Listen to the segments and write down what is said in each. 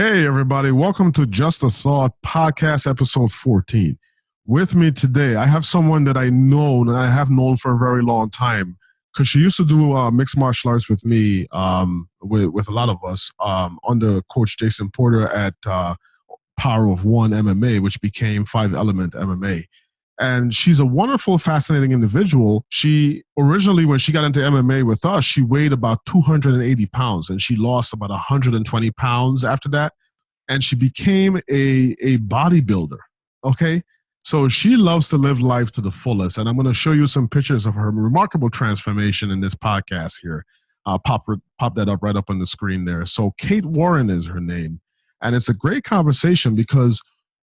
Hey, everybody. Welcome to Just a Thought podcast, episode 14. With me today, I have someone that I know and I have known for a very long time because she used to do mixed martial arts with me, with a lot of us, under Coach Jason Porter at Power of One MMA, which became Five Element MMA. And she's a wonderful, fascinating individual. She originally, when she got into MMA with us, she weighed about 280 pounds and she lost about 120 pounds after that. And she became a bodybuilder. Okay. So she loves to live life to the fullest. And I'm going to show you some pictures of her remarkable transformation in this podcast here. Pop that up right up on the screen there. So Kate Warren is her name. And it's a great conversation because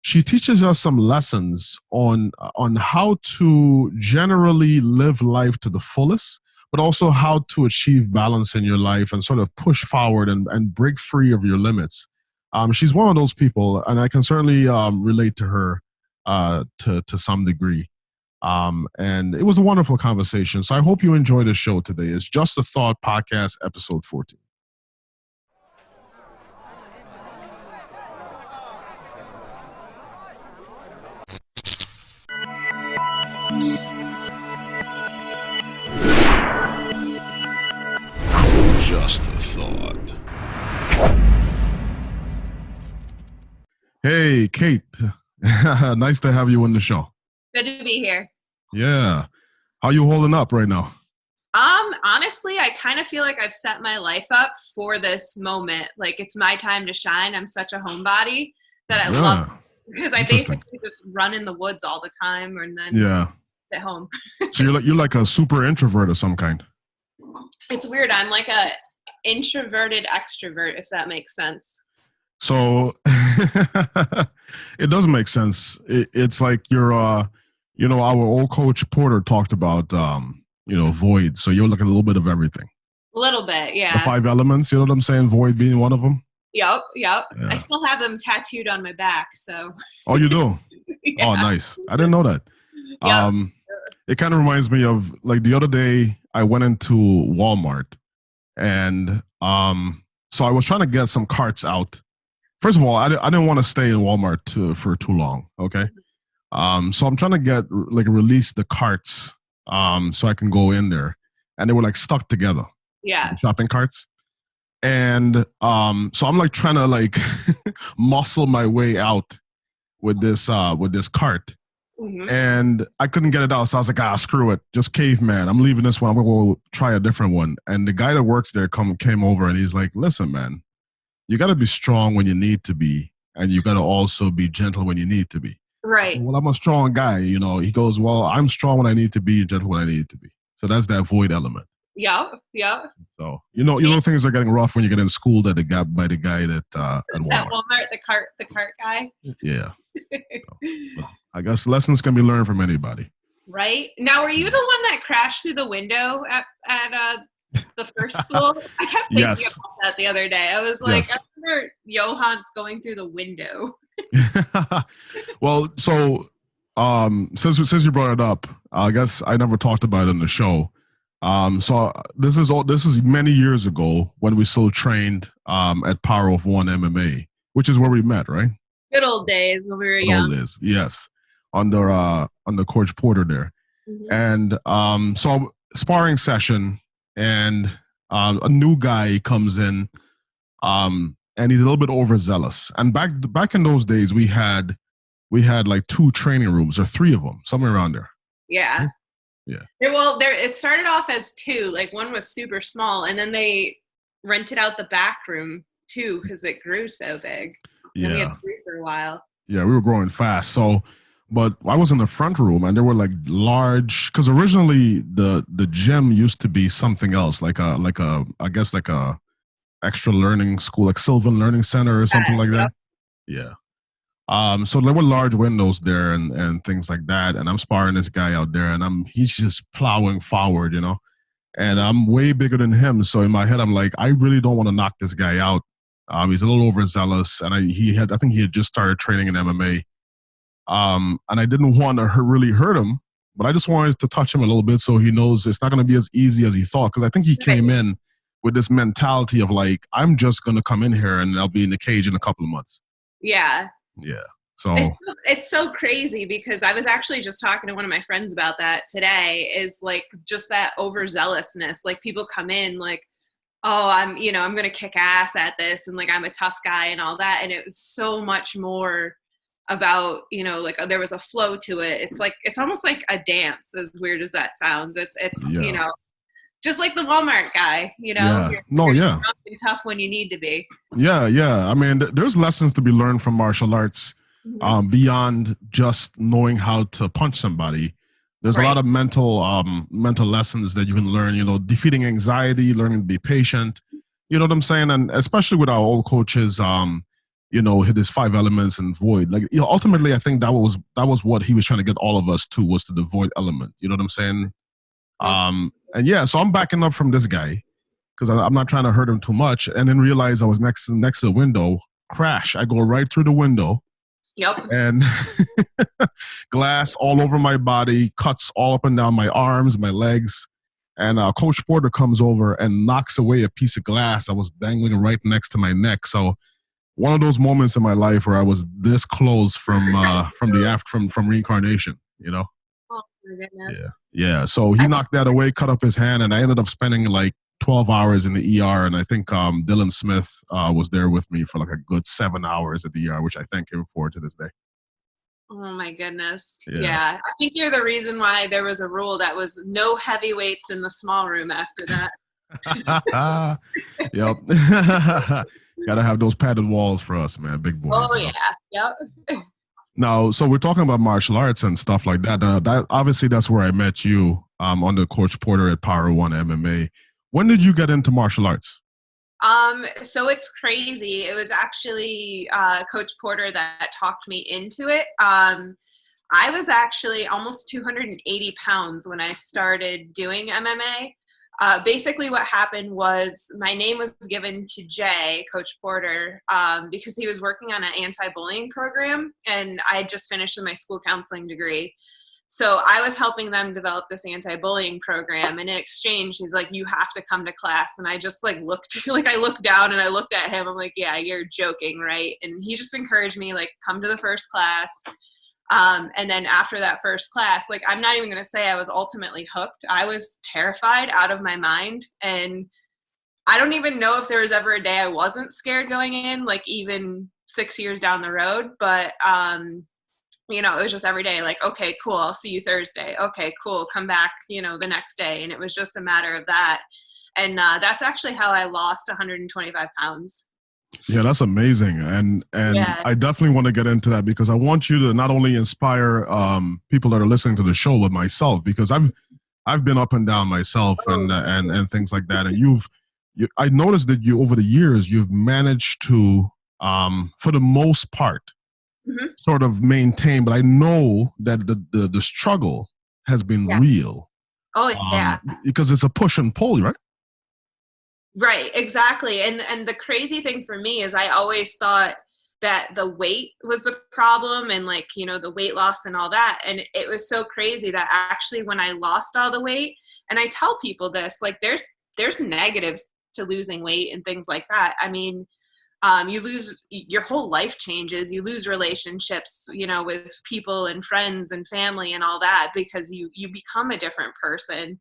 she teaches us some lessons on how to generally live life to the fullest, but also how to achieve balance in your life and sort of push forward and break free of your limits. She's one of those people, and I can certainly relate to her to some degree. And it was a wonderful conversation. So I hope you enjoy the show today. It's Just a Thought Podcast, episode 14. Just a Thought. Hey, Kate. Nice to have you on the show. Good to be here. Yeah. How you holding up right now? Honestly, I kind of feel like I've set my life up for this moment. Like it's my time to shine. I'm such a homebody that I love because I basically just run in the woods all the time and then at home. So you're like a super introvert of some kind. It's weird. I'm like a introverted extrovert, if that makes sense. So it does make sense. It's like you're, our old coach Porter talked about, void. So you're like a little bit of everything. A little bit, yeah. The five elements, you know what I'm saying? Void being one of them. Yep. Yeah. I still have them tattooed on my back, so. Oh, you do? Yeah. Oh, nice. I didn't know that. Yep. It kind of reminds me of like the other day I went into Walmart and so I was trying to get some carts out. First of all, I didn't want to stay in Walmart for too long. Okay. So I'm trying to release the carts so I can go in there, and they were like stuck together. Yeah. Shopping carts. And so I'm like trying to like muscle my way out with this cart. Mm-hmm. And I couldn't get it out. So I was like, screw it. Just caveman. I'm leaving this one. I'm going to go try a different one. And the guy that works there came over and he's like, listen, man, you got to be strong when you need to be. And you got to also be gentle when you need to be. Right. Well, I'm a strong guy. He goes, well, I'm strong when I need to be, gentle when I need to be. So that's that void element. Yeah. So, things are getting rough when you get in school by the guy that at Walmart. At Walmart, the cart guy. Yeah. So, I guess lessons can be learned from anybody. Right. Now, were you the one that crashed through the window at the first school? I kept thinking about that the other day. I was like, I remember Johan's going through the window. Well, so since you brought it up, I guess I never talked about it in the show. So this is many years ago when we still trained at Power of One MMA, which is where we met, right? Good old days when we were young. Old days, yes. Under Coach Porter there. Mm-hmm. And so sparring session, and a new guy comes in, and he's a little bit overzealous. And back in those days, we had like 2 training rooms or 3 of them, somewhere around there. Yeah. Yeah. It started off as 2. Like one was super small, and then they rented out the back room too because it grew so big. Yeah. And we had 3 for a while. Yeah, we were growing fast. So, but I was in the front room, and there were like large, because originally the gym used to be something else, like a extra learning school, like Sylvan Learning Center or something like that. Yeah. So there were large windows there and things like that. And I'm sparring this guy out there, and he's just plowing forward, and I'm way bigger than him. So in my head, I'm like, I really don't want to knock this guy out. He's a little overzealous, and I think he had just started training in MMA. And I didn't want to really hurt him, but I just wanted to touch him a little bit so he knows it's not going to be as easy as he thought. Because I think he came in with this mentality of like, I'm just going to come in here and I'll be in the cage in a couple of months. Yeah. Yeah. So it's so crazy because I was actually just talking to one of my friends about that today, is like just that overzealousness. Like people come in like, oh, I'm going to kick ass at this. And like, I'm a tough guy and all that. And it was so much more about, like there was a flow to it. It's like, it's almost like a dance, as weird as that sounds. It's just like the Walmart guy, Yeah. You're strong and tough when you need to be. Yeah. Yeah. I mean, there's lessons to be learned from martial arts. Beyond just knowing how to punch somebody, there's a lot of mental lessons that you can learn, defeating anxiety, learning to be patient, you know what I'm saying? And especially with our old coaches, hit his 5 elements and void. Like, ultimately, I think that was what he was trying to get all of us to, was to the void element. You know what I'm saying? And yeah, so I'm backing up from this guy because I'm not trying to hurt him too much. And then realize I was next to the window, crash. I go right through the window. Yep. And glass all over my body, cuts all up and down my arms, my legs. And Coach Porter comes over and knocks away a piece of glass that was dangling right next to my neck. So one of those moments in my life where I was this close from reincarnation, Oh my goodness. Yeah. So he knocked that away, cut up his hand, and I ended up spending like 12 hours in the ER, and I think Dylan Smith was there with me for like a good 7 hours at the ER, which I thank him for to this day. Oh my goodness. Yeah. I think you're the reason why there was a rule that was no heavyweights in the small room after that. Yep. Gotta have those padded walls for us, man. Big boys. Oh yeah. Yep. Now, so we're talking about martial arts and stuff like that. That obviously that's where I met you under Coach Porter at Power One MMA. When did you get into martial arts? So it's crazy. It was actually Coach Porter that talked me into it. I was actually almost 280 pounds when I started doing MMA. Basically what happened was my name was given to Jay, Coach Porter, because he was working on an anti-bullying program, and I had just finished with my school counseling degree. So I was helping them develop this anti-bullying program, and in exchange, he's like, you have to come to class. And I just I looked down and I looked at him. I'm like, yeah, you're joking, right? And he just encouraged me, like, come to the first class. And then after that first class, like, I'm not even going to say I was ultimately hooked. I was terrified out of my mind. And I don't even know if there was ever a day I wasn't scared going in, like even 6 years down the road. But, it was just every day, like, okay, cool, I'll see you Thursday. Okay, cool, come back, the next day. And it was just a matter of that. And that's actually how I lost 125 pounds. Yeah, that's amazing. And I definitely want to get into that because I want you to not only inspire people that are listening to the show, but myself, because I've been up and down myself and things like that. And I noticed that you, over the years, you've managed to, for the most part, sort of maintain, but I know that the struggle has been real. Oh, yeah. Because it's a push and pull, right? Right, exactly. And the crazy thing for me is I always thought that the weight was the problem and the weight loss and all that. And it was so crazy that actually when I lost all the weight, and I tell people this, like there's negatives to losing weight and things like that. I mean, you lose, your whole life changes, you lose relationships, with people and friends and family and all that, because you become a different person.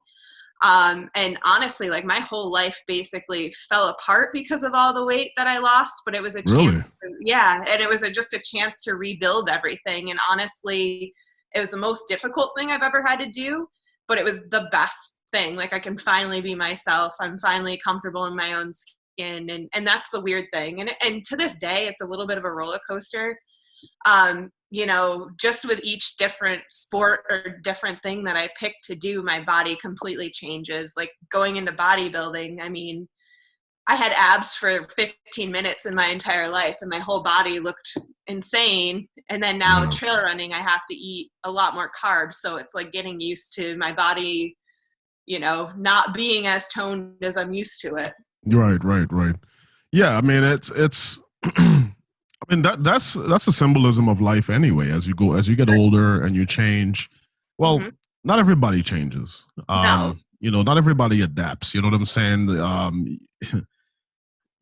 And honestly, like my whole life basically fell apart because of all the weight that I lost, but it was a chance. And it was just a chance to rebuild everything. And honestly, it was the most difficult thing I've ever had to do, but it was the best thing. Like I can finally be myself. I'm finally comfortable in my own skin. And that's the weird thing. And to this day, it's a little bit of a roller coaster. Just with each different sport or different thing that I pick to do, my body completely changes. Like going into bodybuilding, I mean, I had abs for 15 minutes in my entire life and my whole body looked insane. And then now trail running, I have to eat a lot more carbs. So it's like getting used to my body, not being as toned as I'm used to it. Right. Yeah. I mean, it's, I mean, that's a symbolism of life anyway. As you get older and you change, well, not everybody changes. No. not everybody adapts. You know what I'm saying?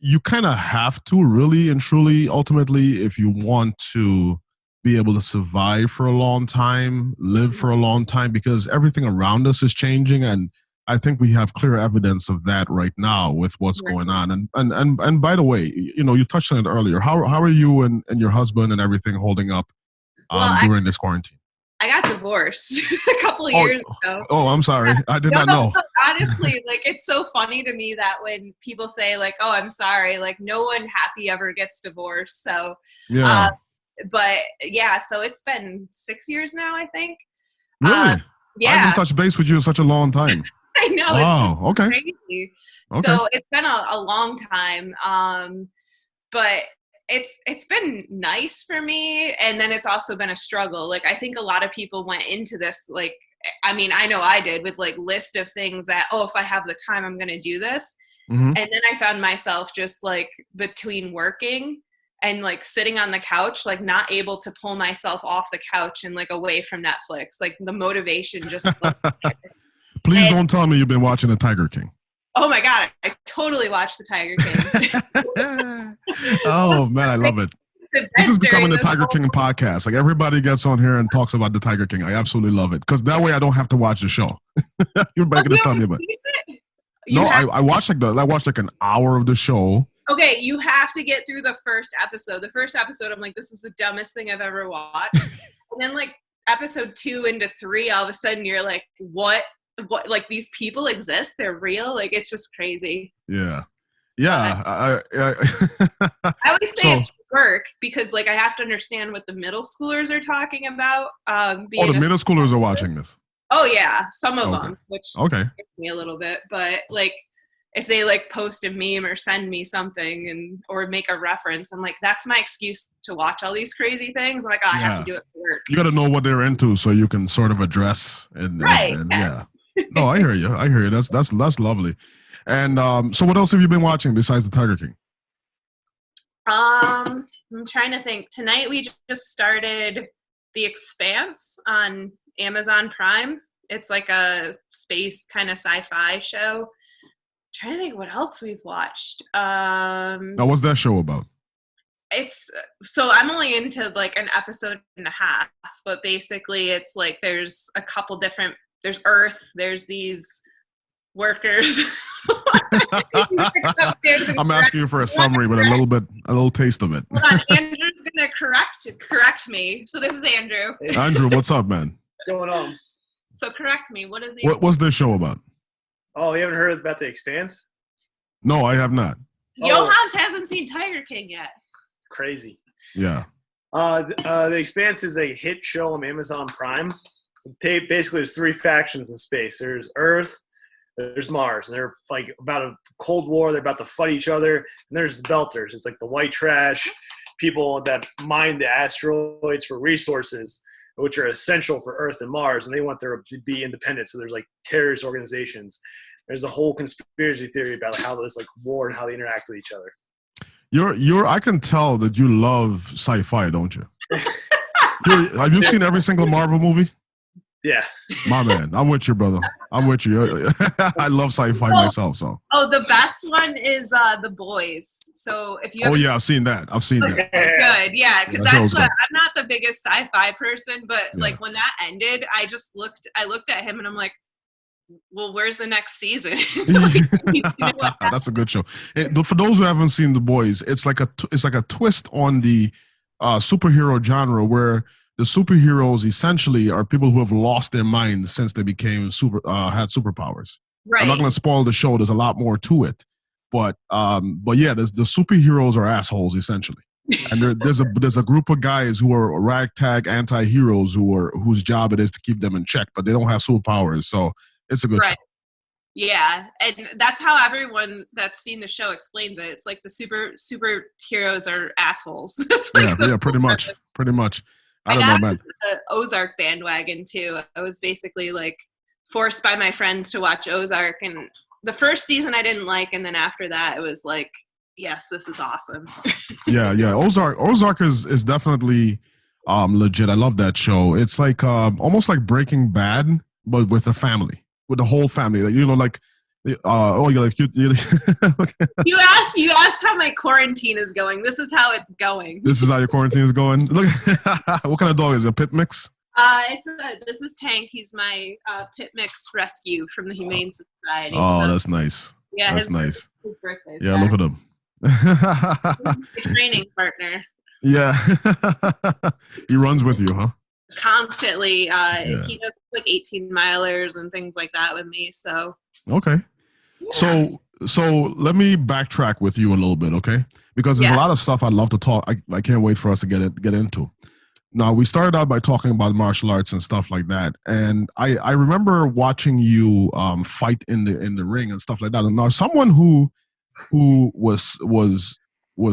You kind of have to really and truly, ultimately, if you want to be able to survive for a long time, live for a long time, because everything around us is changing. And I think we have clear evidence of that right now with what's going on. And by the way, you touched on it earlier. How are you and your husband and everything holding up during this quarantine? I got divorced a couple of years ago. Oh, I'm sorry. I did not know. Honestly, like, it's so funny to me that when people say, like, oh, I'm sorry, like, no one happy ever gets divorced. So, yeah. But yeah, so it's been 6 years now, I think. Really? Yeah. I haven't touched base with you in such a long time. I know. Wow. It's okay. Crazy. Okay. So it's been a long time. But it's been nice for me, and then it's also been a struggle. Like, I think a lot of people went into this, like, I mean, I know I did, with like list of things that, oh, if I have the time, I'm going to do this. Mm-hmm. And then I found myself just like between working and like sitting on the couch, like not able to pull myself off the couch and like away from Netflix. Like the motivation just. Please don't tell me you've been watching The Tiger King. Oh my God, I totally watched The Tiger King. Oh man, I love it. This is becoming the Tiger King podcast. Like, everybody gets on here and talks about the Tiger King. I absolutely love it, because that way I don't have to watch the show. You're back to tell me about it. No, I watched like an hour of the show. Okay, you have to get through the first episode. The first episode, I'm like, this is the dumbest thing I've ever watched. And then like episode 2 into 3, all of a sudden you're like, what, like, these people exist? They're real? Like, it's just crazy. Yeah. Yeah. I always say it's work, because like I have to understand what the middle schoolers are talking about. The middle schoolers are watching this. Oh yeah, some of them, which scares me a little bit. But like, if they like post a meme or send me something or make a reference, I'm like, that's my excuse to watch all these crazy things. Like, I have to do it for work. You got to know what they're into so you can sort of address and yeah. No, I hear you. That's lovely. And so what else have you been watching besides The Tiger King? I'm trying to think. Tonight we just started The Expanse on Amazon Prime. It's like a space kind of sci-fi show. I'm trying to think what else we've watched. Now, what's that show about? So I'm only into like an episode and a half, but basically it's like there's a couple different. There's Earth. There's these workers. I'm asking you for a summary, but a little taste of it. Hold on, Andrew's gonna correct me. So this is Andrew. Hey. Andrew, what's up, man? What's going on? So correct me. What is what's this show about? Oh, you haven't heard about The Expanse? No, I have not. Johans hasn't seen Tiger King yet. Crazy. Yeah. The Expanse is a hit show on Amazon Prime. Basically, there's 3 factions in space. There's Earth, there's Mars, and they're like about a Cold War. They're about to fight each other. And there's the Belters. It's like the white trash people that mine the asteroids for resources, which are essential for Earth and Mars, and they want there to be independent. So there's like terrorist organizations. There's a whole conspiracy theory about how there's like war and how they interact with each other. I can tell that you love sci-fi, don't you? Have you seen every single Marvel movie? Yeah. My man, I'm with you, brother. I'm with you. I love sci-fi myself. So. Oh, the best one is The Boys. So if you. Yeah, I've seen that. Good, yeah, because that's what I'm not the biggest sci-fi person, but like when that ended, I looked at him and I'm like, well, where's the next season? That's a good show. For those who haven't seen The Boys, it's like a twist on the superhero genre where the superheroes essentially are people who have lost their minds since they became had superpowers. Right. I'm not going to spoil the show. There's a lot more to it, but yeah, the superheroes are assholes essentially, and there's a group of guys who are ragtag anti-heroes whose job it is to keep them in check, but they don't have superpowers. So it's a good show. Yeah, and that's how everyone that's seen the show explains it. It's like the superheroes are assholes. It's like pretty much. I don't know, man. The Ozark bandwagon too. I was basically like forced by my friends to watch Ozark, and the first season I didn't like, and then after that it was like, yes, this is awesome. yeah. Ozark is definitely legit. I love that show. It's like almost like Breaking Bad, but with a family. with the whole family? Like, you're like you okay. You asked how my quarantine is going. This is how it's going. This is how your quarantine is going. Look, what kind of dog is it? A pit mix? This is Tank. He's my pit mix rescue from the Humane Society. Oh, that's nice. Yeah, that's nice. His birthday's yeah, look at him. Training partner. Yeah, he runs with you, huh? Constantly. He does like 18-milers and things like that with me. So okay. Yeah. So let me backtrack with you a little bit, okay? Because there's a lot of stuff I'd love to talk. I can't wait for us to get into. Now, we started out by talking about martial arts and stuff like that, and I remember watching you fight in the ring and stuff like that. And now, someone who was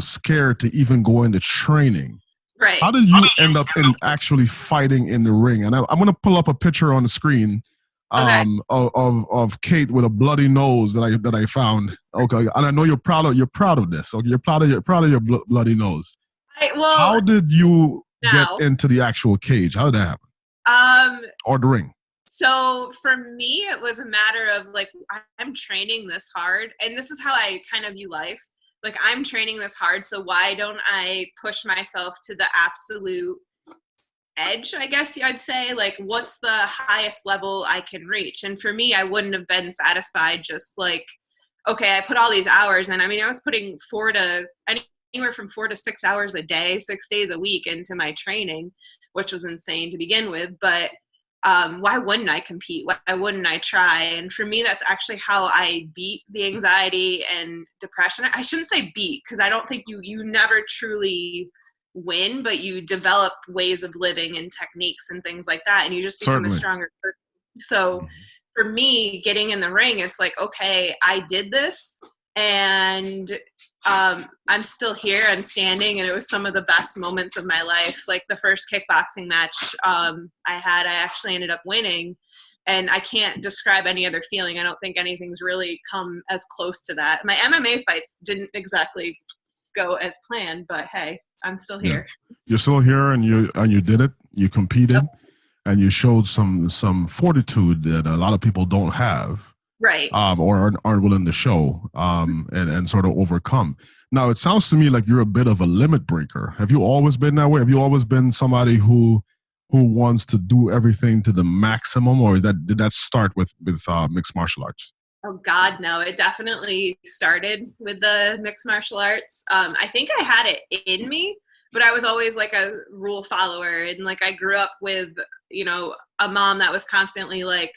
scared to even go into training. Right. How did you end up in actually fighting in the ring? And I'm going to pull up a picture on the screen of Kate with a bloody nose that I found. Okay, and I know you're proud of this. Okay, you're proud of your bloody nose. How did you get into the actual cage? How did that happen? Or the ring? So for me, it was a matter of like, I'm training this hard, and this is how I kind of view life. Like, I'm training this hard, so why don't I push myself to the absolute edge, I guess I'd say? Like, what's the highest level I can reach? And for me, I wouldn't have been satisfied just like, okay, I put all these hours in. I mean, I was putting anywhere from 4 to 6 hours a day, 6 days a week into my training, which was insane to begin with. But why wouldn't I compete? Why wouldn't I try? And for me, that's actually how I beat the anxiety and depression. I shouldn't say beat, because I don't think you never truly win, but you develop ways of living and techniques and things like that, and you just become a stronger person. So for me, getting in the ring, it's like, okay, I did this, and I'm still here, I'm standing, and it was some of the best moments of my life. Like the first kickboxing match I actually ended up winning, and I can't describe any other feeling. I don't think anything's really come as close to that. My MMA fights didn't exactly go as planned, but hey, I'm still here. Yeah. You're still here, and you did it. You competed, and you showed some fortitude that a lot of people don't have. Right. Or aren't willing to show, and sort of overcome. Now, it sounds to me like you're a bit of a limit breaker. Have you always been that way? Have you always been somebody who wants to do everything to the maximum, or did that start with mixed martial arts? Oh God, no! It definitely started with the mixed martial arts. I think I had it in me, but I was always like a rule follower, and like I grew up with a mom that was constantly like,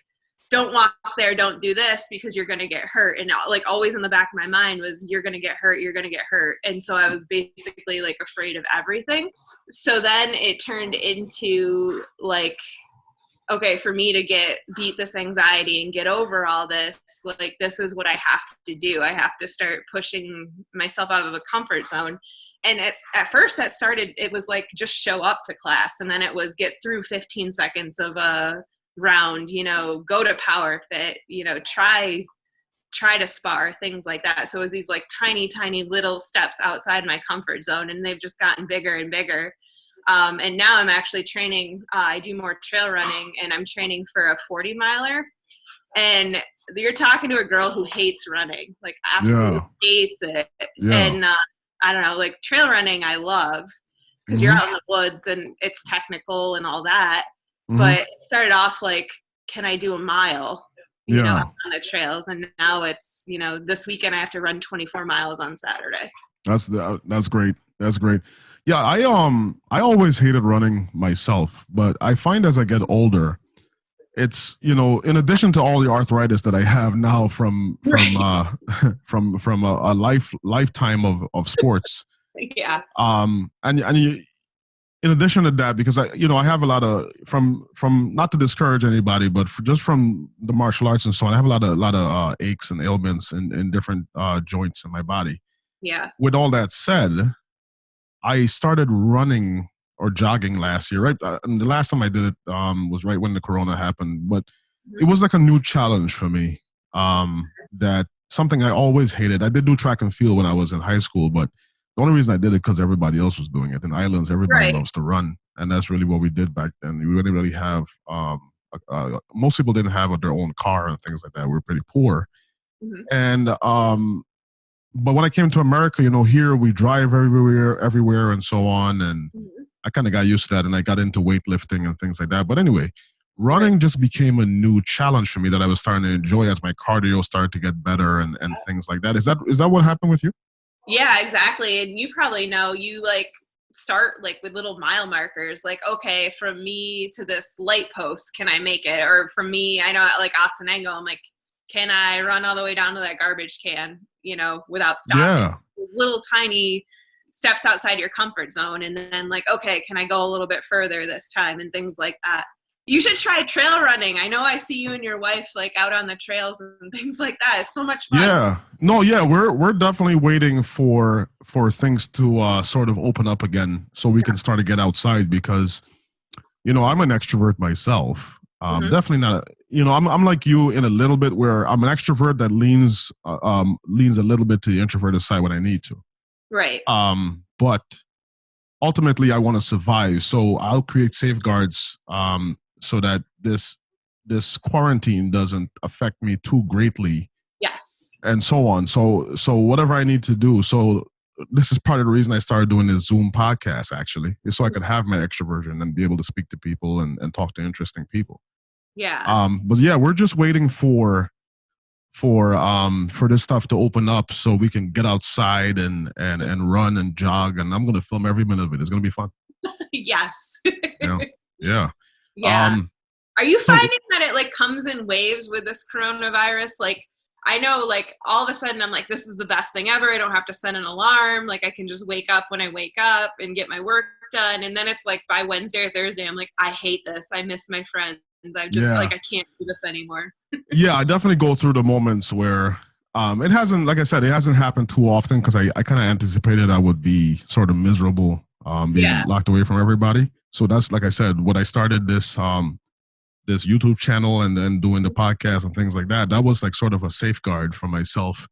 don't walk there, don't do this because you're going to get hurt. And like always in the back of my mind was, you're going to get hurt, you're going to get hurt. And so I was basically like afraid of everything. So then it turned into like, okay, for me to beat this anxiety and get over all this, like this is what I have to do. I have to start pushing myself out of a comfort zone. And at first it was like, just show up to class. And then it was get through 15 seconds of a round, go to power fit, try to spar, things like that. So it was these like tiny little steps outside my comfort zone, and they've just gotten bigger and bigger. And now I'm actually training, I do more trail running, and I'm training for a 40-miler. And you're talking to a girl who hates running, like absolutely hates it. Yeah. And I don't know, like trail running I love, because you're out in the woods and it's technical and all that. But it started off like, can I do a mile, on the trails? And now it's, this weekend I have to run 24 miles on Saturday. That's great. That's great. Yeah, I always hated running myself, but I find as I get older, it's, in addition to all the arthritis that I have now from a lifetime of sports. Yeah. And you, in addition to that, because I have a lot of from not to discourage anybody, but just from the martial arts and so on, I have a lot of aches and ailments in different joints in my body. Yeah. With all that said, I started running or jogging last year, right? And the last time I did it was right when the corona happened, but it was like a new challenge for me. That something I always hated. I did do track and field when I was in high school, but the only reason I did it because everybody else was doing it. In islands, everybody loves to run, and that's really what we did back then. We didn't really have most people didn't have their own car and things like that. We were pretty poor. Mm-hmm. And but when I came to America, here we drive everywhere and so on. And Mm-hmm. I kind of got used to that, and I got into weightlifting and things like that. But anyway, running just became a new challenge for me that I was starting to enjoy as my cardio started to get better and things like that. Is that what happened with you? Yeah, exactly. And you probably know, you like start like with little mile markers, like, okay, from me to this light post, can I make it? Or from me, I know like Otsenango, I'm like, can I run all the way down to that garbage can, without stopping? Yeah. Little tiny steps outside your comfort zone. And then like, okay, can I go a little bit further this time, and things like that. You should try trail running. I know I see you and your wife like out on the trails and things like that. It's so much fun. Yeah. No, yeah, we're definitely waiting for things to sort of open up again so we can start to get outside, because I'm an extrovert myself. Definitely not. I'm like you in a little bit, where I'm an extrovert that leans a little bit to the introverted side when I need to. Right. But ultimately, I want to survive, so I'll create safeguards so that this quarantine doesn't affect me too greatly. Yes. And so on. So whatever I need to do. So this is part of the reason I started doing this Zoom podcast, actually, is so I could have my extroversion and be able to speak to people and talk to interesting people. Yeah. But yeah, we're just waiting for this stuff to open up so we can get outside and run and jog. And I'm going to film every minute of it. It's going to be fun. Yes. Yeah. Yeah. Are you finding that it like comes in waves with this coronavirus? Like, I know like all of a sudden I'm like, this is the best thing ever. I don't have to set an alarm. Like I can just wake up when I wake up and get my work done. And then it's like by Wednesday or Thursday, I'm like, I hate this. I miss my friends. I'm just like, I can't do this anymore. Yeah, I definitely go through the moments where it hasn't, like I said, it hasn't happened too often, because I kind of anticipated I would be sort of miserable being locked away from everybody. So that's, like I said, when I started this this YouTube channel and then doing the podcast and things like that, that was like sort of a safeguard for myself.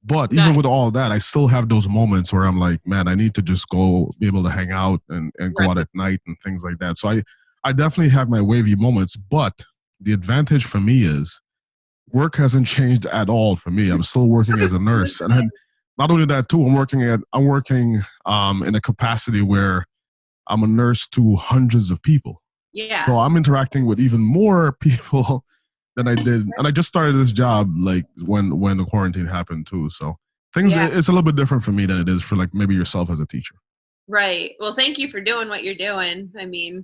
But even with all that, I still have those moments where I'm like, man, I need to just go be able to hang out and go out at night and things like that. So I definitely have my wavy moments, but the advantage for me is work hasn't changed at all for me. I'm still working as a nurse. And not only that too, I'm working in a capacity where I'm a nurse to hundreds of people. Yeah. So I'm interacting with even more people than I did. And I just started this job like when the quarantine happened too. So it's a little bit different for me than it is for like maybe yourself as a teacher. Right. Well, thank you for doing what you're doing. I mean,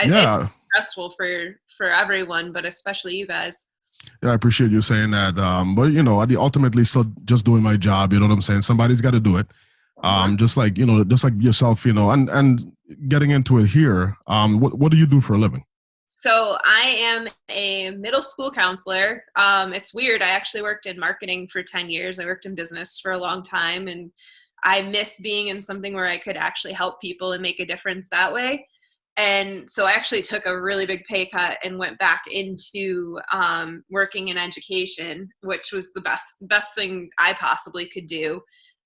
it's stressful for everyone, but especially you guys. Yeah, I appreciate you saying that. But I ultimately still just doing my job. You know what I'm saying? Somebody's got to do it. Just like yourself, and getting into it here. What do you do for a living? So I am a middle school counselor. It's weird. I actually worked in marketing for 10 years. I worked in business for a long time, and I miss being in something where I could actually help people and make a difference that way. And so I actually took a really big pay cut and went back into working in education, which was the best thing I possibly could do.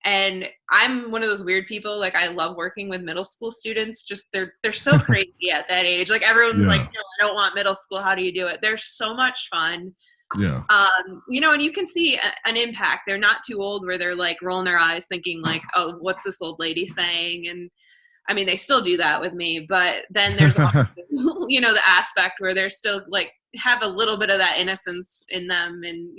And I'm one of those weird people. Like I love working with middle school students. Just they're so crazy at that age. Like everyone's like, no, I don't want middle school. How do you do it? They're so much fun. Yeah. And you can see an impact. They're not too old where they're like rolling their eyes thinking like, oh, what's this old lady saying? And I mean, they still do that with me, but then there's also, the aspect where they're still like have a little bit of that innocence in them, and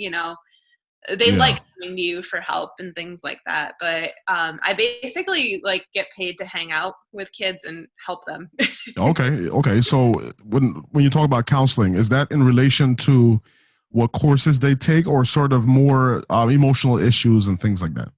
they like coming to you for help and things like that. But I basically like get paid to hang out with kids and help them. Okay. So when you talk about counseling, is that in relation to what courses they take, or sort of more emotional issues and things like that?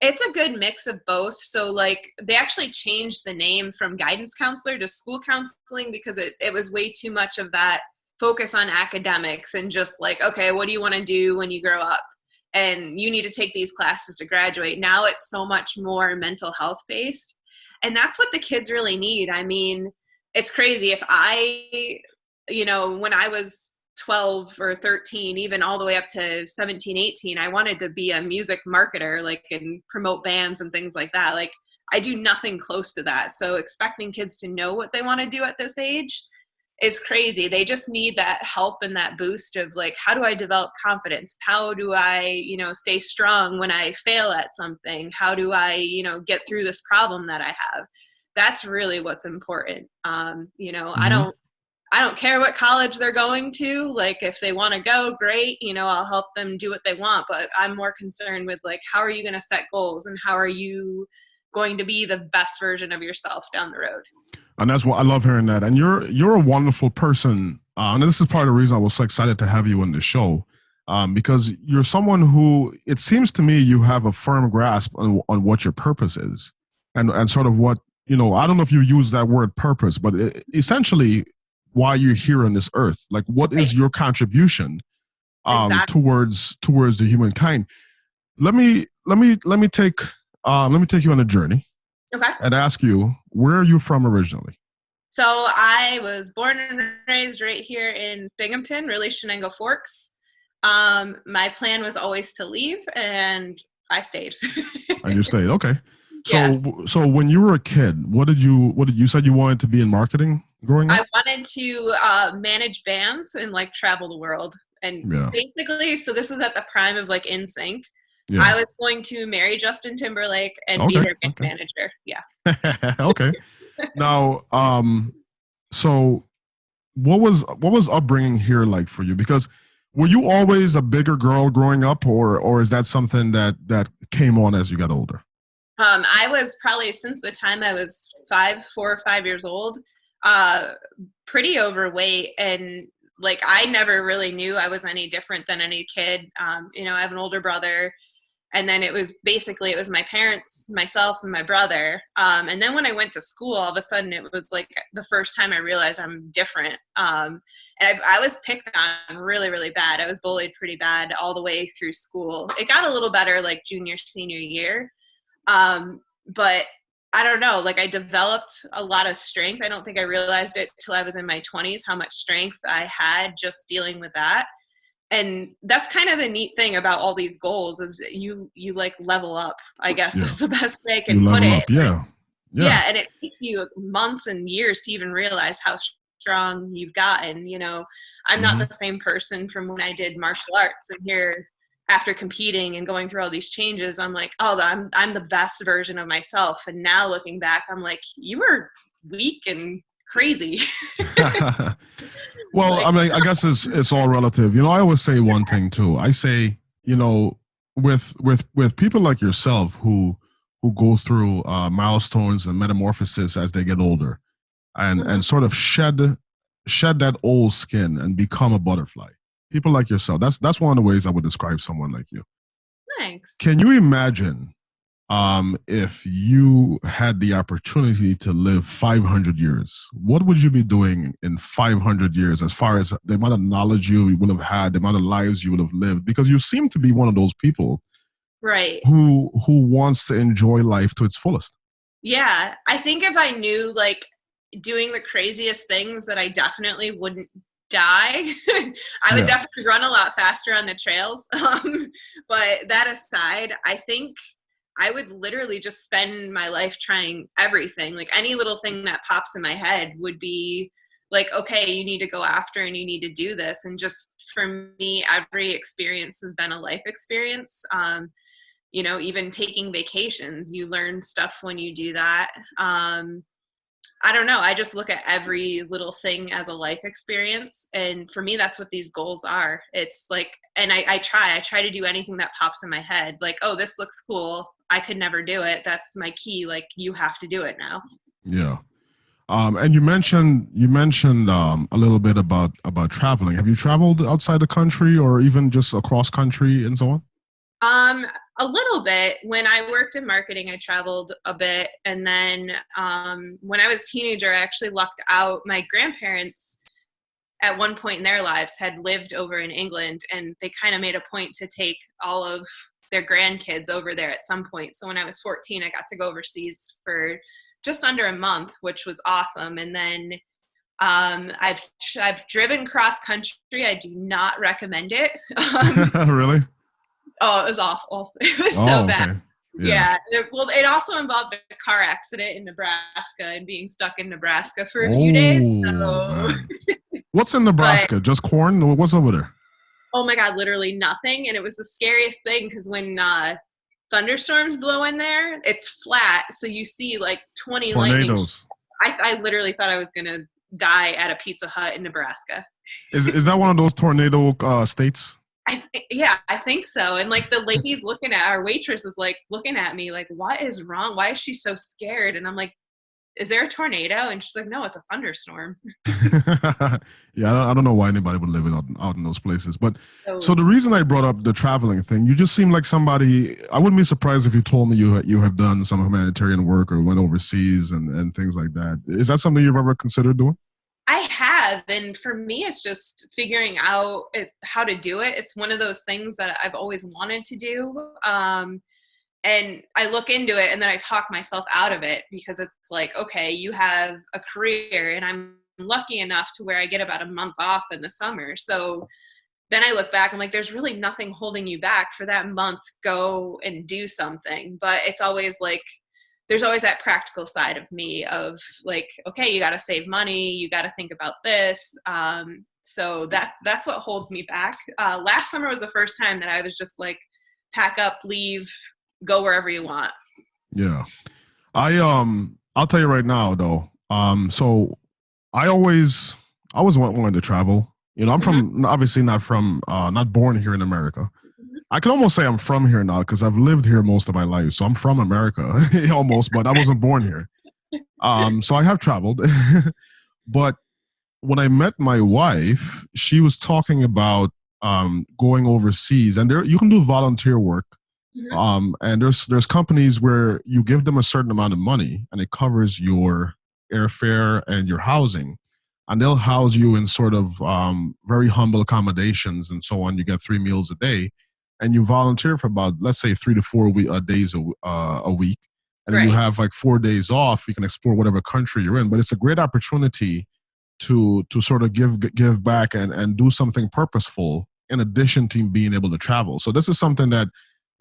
It's a good mix of both. So like they actually changed the name from guidance counselor to school counseling because it was way too much of that focus on academics and just like, okay, what do you want to do when you grow up? And you need to take these classes to graduate. Now it's so much more mental health based. And that's what the kids really need. I mean, it's crazy. If when I was 12 or 13, even all the way up to 17, 18, I wanted to be a music marketer, like, and promote bands and things like that. Like, I do nothing close to that. So expecting kids to know what they want to do at this age, is crazy. They just need that help and that boost of like, how do I develop confidence? How do I, stay strong when I fail at something? How do I, get through this problem that I have? That's really what's important. I don't care what college they're going to. Like, if they want to go, great. I'll help them do what they want. But I'm more concerned with, like, how are you going to set goals and how are you going to be the best version of yourself down the road? And that's what I love hearing that. And you're a wonderful person. And this is part of the reason I was so excited to have you on the show, because you're someone who, it seems to me, you have a firm grasp on what your purpose is and sort of what, I don't know if you use that word purpose, but essentially, why you're here on this earth. Like, what is your contribution Exactly. towards the humankind? Let me take you on a journey. Okay. And ask you, where are you from originally? So I was born and raised right here in Binghamton, really Shenango Forks. My plan was always to leave, and I stayed. And you stayed, okay. So, yeah. So when you were a kid, what did you said you wanted to be in marketing growing up? I wanted to manage bands and like travel the world, and basically, so this was at the prime of like NSYNC. Yeah. I was going to marry Justin Timberlake and be their band manager. Yeah. Okay. Now, so what was upbringing here like for you? Because were you always a bigger girl growing up, or is that something that came on as you got older? I was probably, since the time I was 4 or 5 years old, pretty overweight, and like I never really knew I was any different than any kid. I have an older brother. And then it was my parents, myself, and my brother. And then when I went to school, all of a sudden it was like the first time I realized I'm different. And I was picked on really, really bad. I was bullied pretty bad all the way through school. It got a little better like junior, senior year. But I don't know, like I developed a lot of strength. I don't think I realized it till I was in my 20s, how much strength I had just dealing with that. And that's kind of the neat thing about all these goals is you like level up, I guess that's the best way I can put it. Yeah. And it takes you months and years to even realize how strong you've gotten. I'm not the same person from when I did martial arts, and here after competing and going through all these changes, I'm like, oh, I'm the best version of myself. And now looking back, I'm like, you were weak and crazy. Well, I mean, I guess it's all relative. I always say one thing too. I say, with people like yourself who go through milestones and metamorphosis as they get older, and sort of shed that old skin and become a butterfly. People like yourself. That's one of the ways I would describe someone like you. Thanks. Can you imagine if you had the opportunity to live 500 years, what would you be doing in 500 years as far as the amount of knowledge you would have had, the amount of lives you would have lived? Because you seem to be one of those people, right, who wants to enjoy life to its fullest. Yeah, I think if I knew like doing the craziest things that I definitely wouldn't die. I would definitely run a lot faster on the trails. But that aside, I think I would literally just spend my life trying everything. Like any little thing that pops in my head would be like, okay, you need to go after and you need to do this. And just for me, every experience has been a life experience. Even taking vacations, you learn stuff when you do that. I don't know. I just look at every little thing as a life experience. And for me, that's what these goals are. It's like, and I try to do anything that pops in my head. Like, oh, this looks cool. I could never do it. That's my key. Like, you have to do it now. Yeah. And you mentioned a little bit about traveling. Have you traveled outside the country or even just across country and so on? A little bit. When I worked in marketing, I traveled a bit. And then when I was a teenager, I actually lucked out. My grandparents at one point in their lives had lived over in England, and they kind of made a point to take all of their grandkids over there at some point. So when I was 14, I got to go overseas for just under a month, which was awesome. And then I've driven cross country. I do not recommend it. Really? Oh, it was awful. It was so bad. Yeah. Well, it also involved a car accident in Nebraska and being stuck in Nebraska for a few days. So. Man. What's in But, Nebraska? Just corn? What's over there? oh my God, literally nothing. And it was the scariest thing because when thunderstorms blow in there, it's flat. So you see like 20 tornadoes. I literally thought I was going to die at a Pizza Hut in Nebraska. Is that one of those tornado states? I think so. And like the lady's looking at our waitress is like looking at me like, what is wrong? Why is she so scared? And I'm like, is there a tornado? And she's like, no, it's a thunderstorm. Yeah, I don't know why anybody would live out in those places. But so the reason I brought up the traveling thing, you just seem like somebody, I wouldn't be surprised if you told me you have done some humanitarian work or went overseas and things like that. Is that something you've ever considered doing? I have. And for me, it's just figuring out how to do it. It's one of those things that I've always wanted to do. And I look into it and then I talk myself out of it because it's like, okay, you have a career and I'm lucky enough to where I get about a month off in the summer. So then I look back, I'm like, there's really nothing holding you back for that month. Go and do something. But it's always like, there's always that practical side of me of like, okay, you got to save money. You got to think about this. So that's what holds me back. Last summer was the first time that I was just like, pack up, leave, go wherever you want. Yeah. I'll tell you right now though. So I always wanted to travel. You know, I'm from, obviously not born here in America. I can almost say I'm from here now because I've lived here most of my life. So I'm from America almost, but I wasn't born here. So I have traveled. But when I met my wife, she was talking about going overseas, and you can do volunteer work. And there's companies where you give them a certain amount of money and it covers your airfare and your housing, and they'll house you in sort of very humble accommodations and so on. You get 3 meals a day, and you volunteer for about, let's say, 3 to 4 days a week, and then you have like 4 days off. You can explore whatever country you're in, but it's a great opportunity to sort of give back and do something purposeful in addition to being able to travel. So this is something that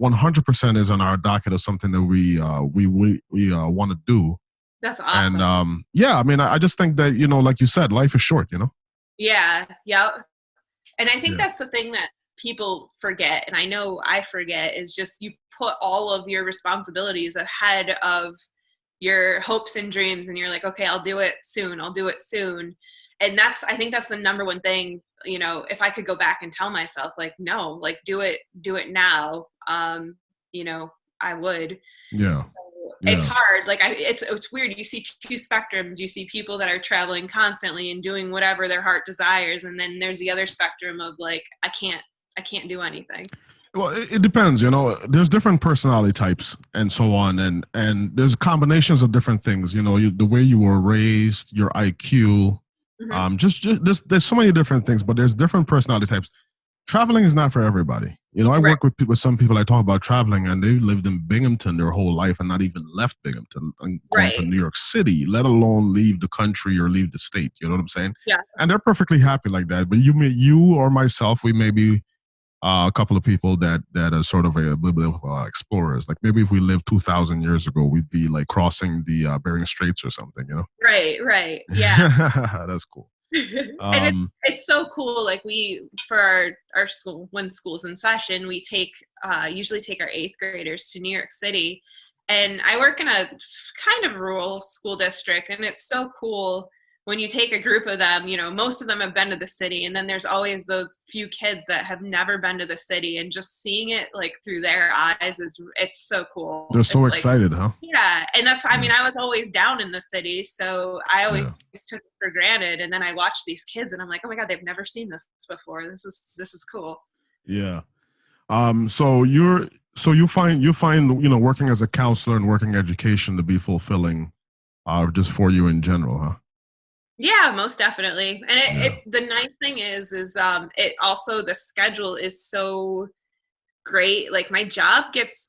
100% is on our docket of something that we want to do. That's awesome. And I mean, I just think that, you know, like you said, life is short, you know? Yeah. And I think that's the thing that people forget, and I know I forget, is just you put all of your responsibilities ahead of your hopes and dreams, and you're like, okay, I'll do it soon. And I think that's the number one thing, you know, if I could go back and tell myself, like, no, like do it now. You know, I would. Yeah. So it's hard. Like it's weird. You see 2 spectrums. You see people that are traveling constantly and doing whatever their heart desires. And then there's the other spectrum of like, I can't do anything. Well, it depends, you know, there's different personality types and so on. And there's combinations of different things, you know, the way you were raised, your IQ, just there's so many different things, but there's different personality types. Traveling is not for everybody. You know, I work with some people. I talk about traveling, and they lived in Binghamton their whole life and not even left Binghamton and gone to New York City, let alone leave the country or leave the state. You know what I'm saying? Yeah. And they're perfectly happy like that. But you or myself, we may be a couple of people that are sort of a little bit of explorers. Like maybe if we lived 2,000 years ago, we'd be like crossing the Bering Straits or something. You know? Right. Yeah. That's cool. And it's so cool. Like for our school, when school's in session, we usually take our 8th graders to New York City, and I work in a kind of rural school district, and it's so cool when you take a group of them. You know, most of them have been to the city, and then there's always those few kids that have never been to the city, and just seeing it like through their eyes it's so cool. They're so excited, huh? Yeah. And that's, I mean, I was always down in the city, so I always took it for granted. And then I watch these kids and I'm like, oh my God, they've never seen this before. This is cool. Yeah. So you find, you know, working as a counselor and working education to be fulfilling, just for you in general, huh? Yeah, most definitely. And the nice thing is it also, the schedule is so great. Like my job gets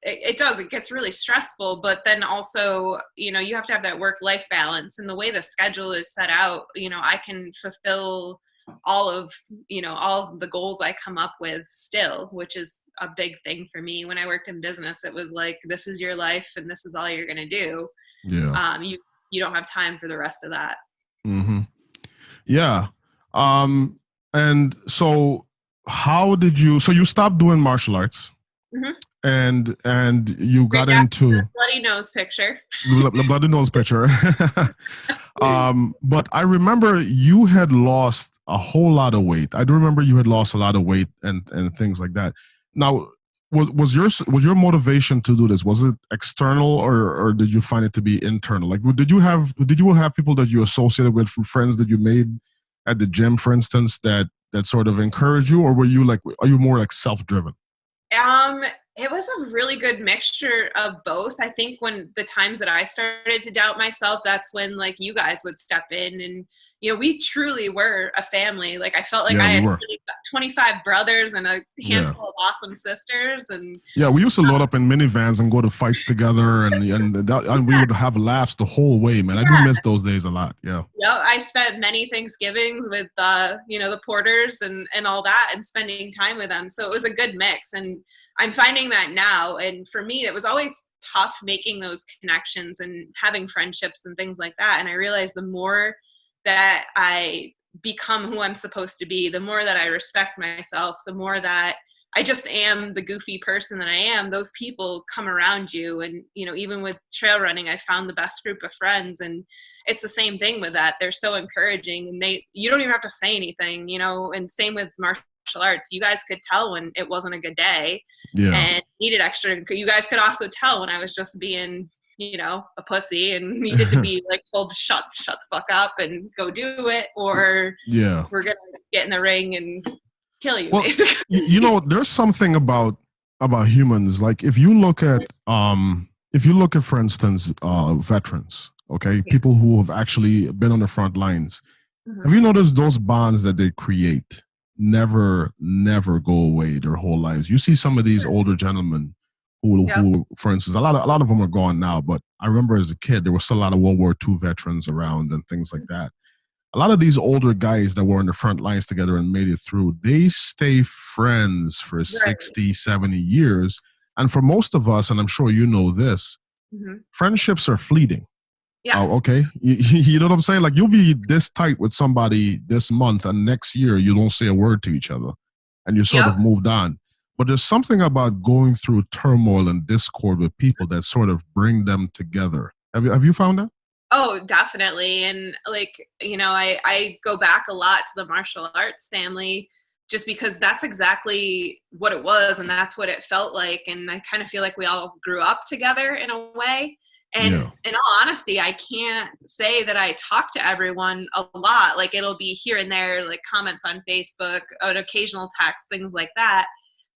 really stressful, but then also, you know, you have to have that work-life balance, and the way the schedule is set out, you know, I can fulfill all of the goals I come up with still, which is a big thing for me. When I worked in business, it was like, this is your life and this is all you're going to do. Yeah. You don't have time for the rest of that. Mm-hmm. Yeah. And so how did you, so you stopped doing martial arts, mm-hmm. and you got into the bloody nose picture. The bloody nose picture. But I remember you had lost a whole lot of weight. I do remember you had lost a lot of weight and things like that. Now, was your motivation to do this, was it external, or did you find it to be internal? Like, did you have people that you associated with, friends that you made at the gym, for instance, that sort of encouraged you, or are you more like self-driven? It was a really good mixture of both. I think when the times that I started to doubt myself, that's when like you guys would step in, and we truly were a family. Like I felt like I had 25 brothers and a handful of awesome sisters, and we used to load up in minivans and go to fights together, and we would have laughs the whole way, man. I do miss those days a lot. Yeah. I spent many Thanksgivings with the porters and all that, and spending time with them. So it was a good mix, and I'm finding that now. And for me, it was always tough making those connections and having friendships and things like that. And I realized the more that I become who I'm supposed to be, the more that I respect myself, the more that I just am the goofy person that I am, those people come around you. And, even with trail running, I found the best group of friends, and it's the same thing with that. They're so encouraging, and you don't even have to say anything, and same with martial arts. You guys could tell when it wasn't a good day and needed extra. You guys could also tell when I was just being, a pussy and needed to be like told to shut the fuck up and go do it, or we're gonna get in the ring and kill you. Well, basically. There's something about humans. Like if you look at for instance, veterans, okay, people who have actually been on the front lines. Mm-hmm. Have you noticed those bonds that they create never go away their whole lives? You see some of these older gentlemen who, for instance, a lot of them are gone now, but I remember as a kid, there was still a lot of World War II veterans around and things like that. A lot of these older guys that were in the front lines together and made it through, they stay friends for 60, 70 years. And for most of us, and I'm sure you know this, friendships are fleeting. Yes. Oh, okay. You know what I'm saying? Like, you'll be this tight with somebody this month, and next year you don't say a word to each other, and you sort of moved on. But there's something about going through turmoil and discord with people that sort of bring them together. Have you found that? Oh, definitely. And like, I go back a lot to the martial arts family, just because that's exactly what it was, and that's what it felt like. And I kind of feel like we all grew up together in a way. And in all honesty, I can't say that I talk to everyone a lot. Like, it'll be here and there, like comments on Facebook, an occasional text, things like that.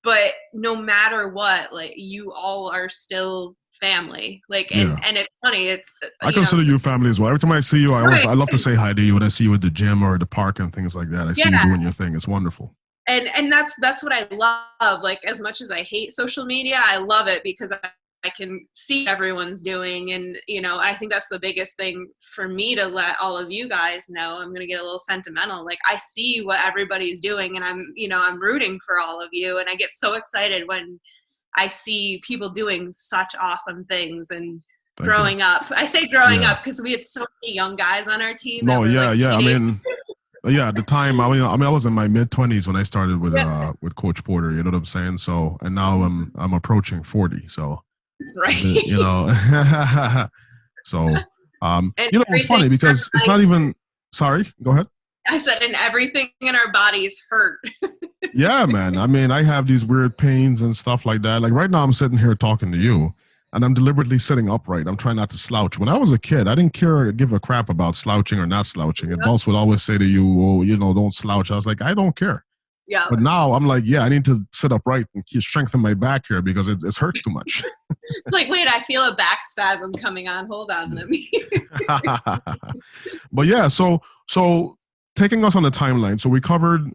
But no matter what, like, you all are still family. Like, and it's funny. I consider you family as well. Every time I see you, I love to say hi to you when I see you at the gym or at the park and things like that. I see you doing your thing. It's wonderful. And that's what I love. Like, as much as I hate social media, I love it because I can see everyone's doing. And, I think that's the biggest thing for me to let all of you guys know. I'm going to get a little sentimental. Like, I see what everybody's doing, and I'm rooting for all of you. And I get so excited when I see people doing such awesome things and growing up. I say growing up because we had so many young guys on our team. No, I mean, at the time, I was in my mid-20s when I started with Coach Porter. You know what I'm saying? So, and now I'm approaching 40. So, right. So, it's funny because it's not even. Sorry, go ahead. I said, and everything in our bodies hurt. Yeah, man. I mean, I have these weird pains and stuff like that. Like right now, I'm sitting here talking to you, and I'm deliberately sitting upright. I'm trying not to slouch. When I was a kid, I didn't give a crap about slouching or not slouching. And boss would always say to you, "Oh, don't slouch." I was like, I don't care. Yeah. But now I'm like, I need to sit upright and strengthen my back here because it hurts too much. It's like, wait, I feel a back spasm coming on. Hold on, let me. But yeah, so taking us on the timeline. So we covered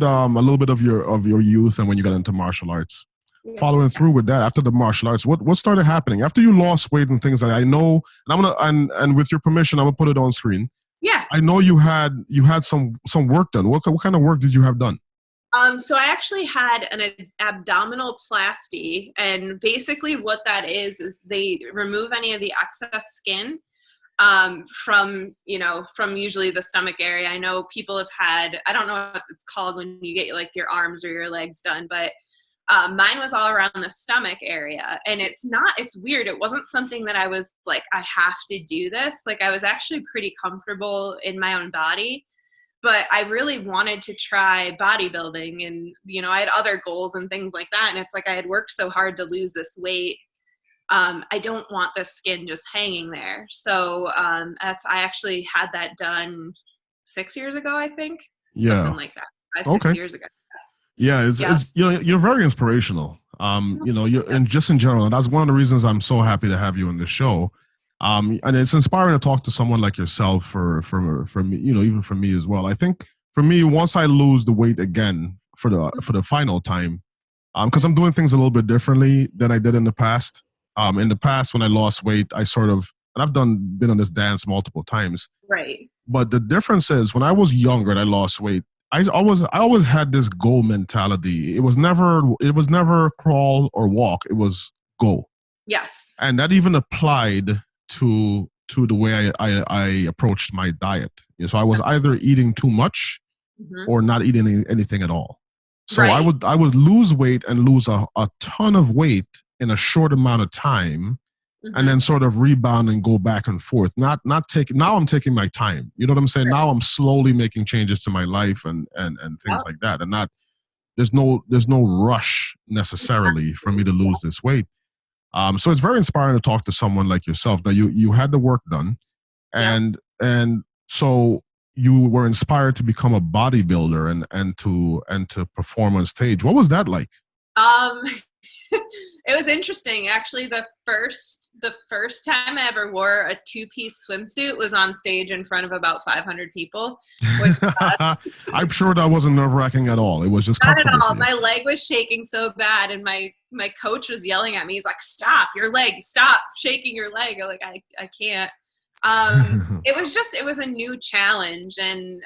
a little bit of your youth and when you got into martial arts. Yeah. Following through with that, after the martial arts, what started happening after you lost weight and things like that? I know, and and with your permission, I'm gonna put it on screen. Yeah. I know you had some work done. What kind of work did you have done? So I actually had an abdominoplasty, and basically what that is they remove any of the excess skin from usually the stomach area. I know people have had, I don't know what it's called when you get like your arms or your legs done, but mine was all around the stomach area, and it's weird. It wasn't something that I was like, I have to do this. Like, I was actually pretty comfortable in my own body, but I really wanted to try bodybuilding, and, I had other goals and things like that. And it's like, I had worked so hard to lose this weight. I don't want the skin just hanging there. So I actually had that done 6 years ago, I think. Yeah. Something like that. 5-6 years ago. Yeah, it's you're very inspirational. And just in general, and that's one of the reasons I'm so happy to have you on the show. And it's inspiring to talk to someone like yourself for me, even for me as well. I think for me, once I lose the weight again for the final time, because I'm doing things a little bit differently than I did in the past. In the past, when I lost weight, and I've been on this dance multiple times. Right. But the difference is, when I was younger and I lost weight, I always had this goal mentality. It was never crawl or walk. It was go. Yes. And that even applied to the way I approached my diet. So I was either eating too much or not eating anything at all. So right. I would lose weight and lose a ton of weight in a short amount of time, and then sort of rebound and go back and forth. Now I'm taking my time. You know what I'm saying? Right. Now I'm slowly making changes to my life and things like that. And there's no rush necessarily for me to lose this weight. So it's very inspiring to talk to someone like yourself. Now you had the work done, and so you were inspired to become a bodybuilder and to perform on stage. What was that like? It was interesting. Actually, the first time I ever wore a 2-piece swimsuit was on stage in front of about 500 people. Which, I'm sure that wasn't nerve-wracking at all. It was just not at all. My leg was shaking so bad, and my coach was yelling at me. He's like, "Stop your leg! Stop shaking your leg!" I'm like, I can't. It was a new challenge, and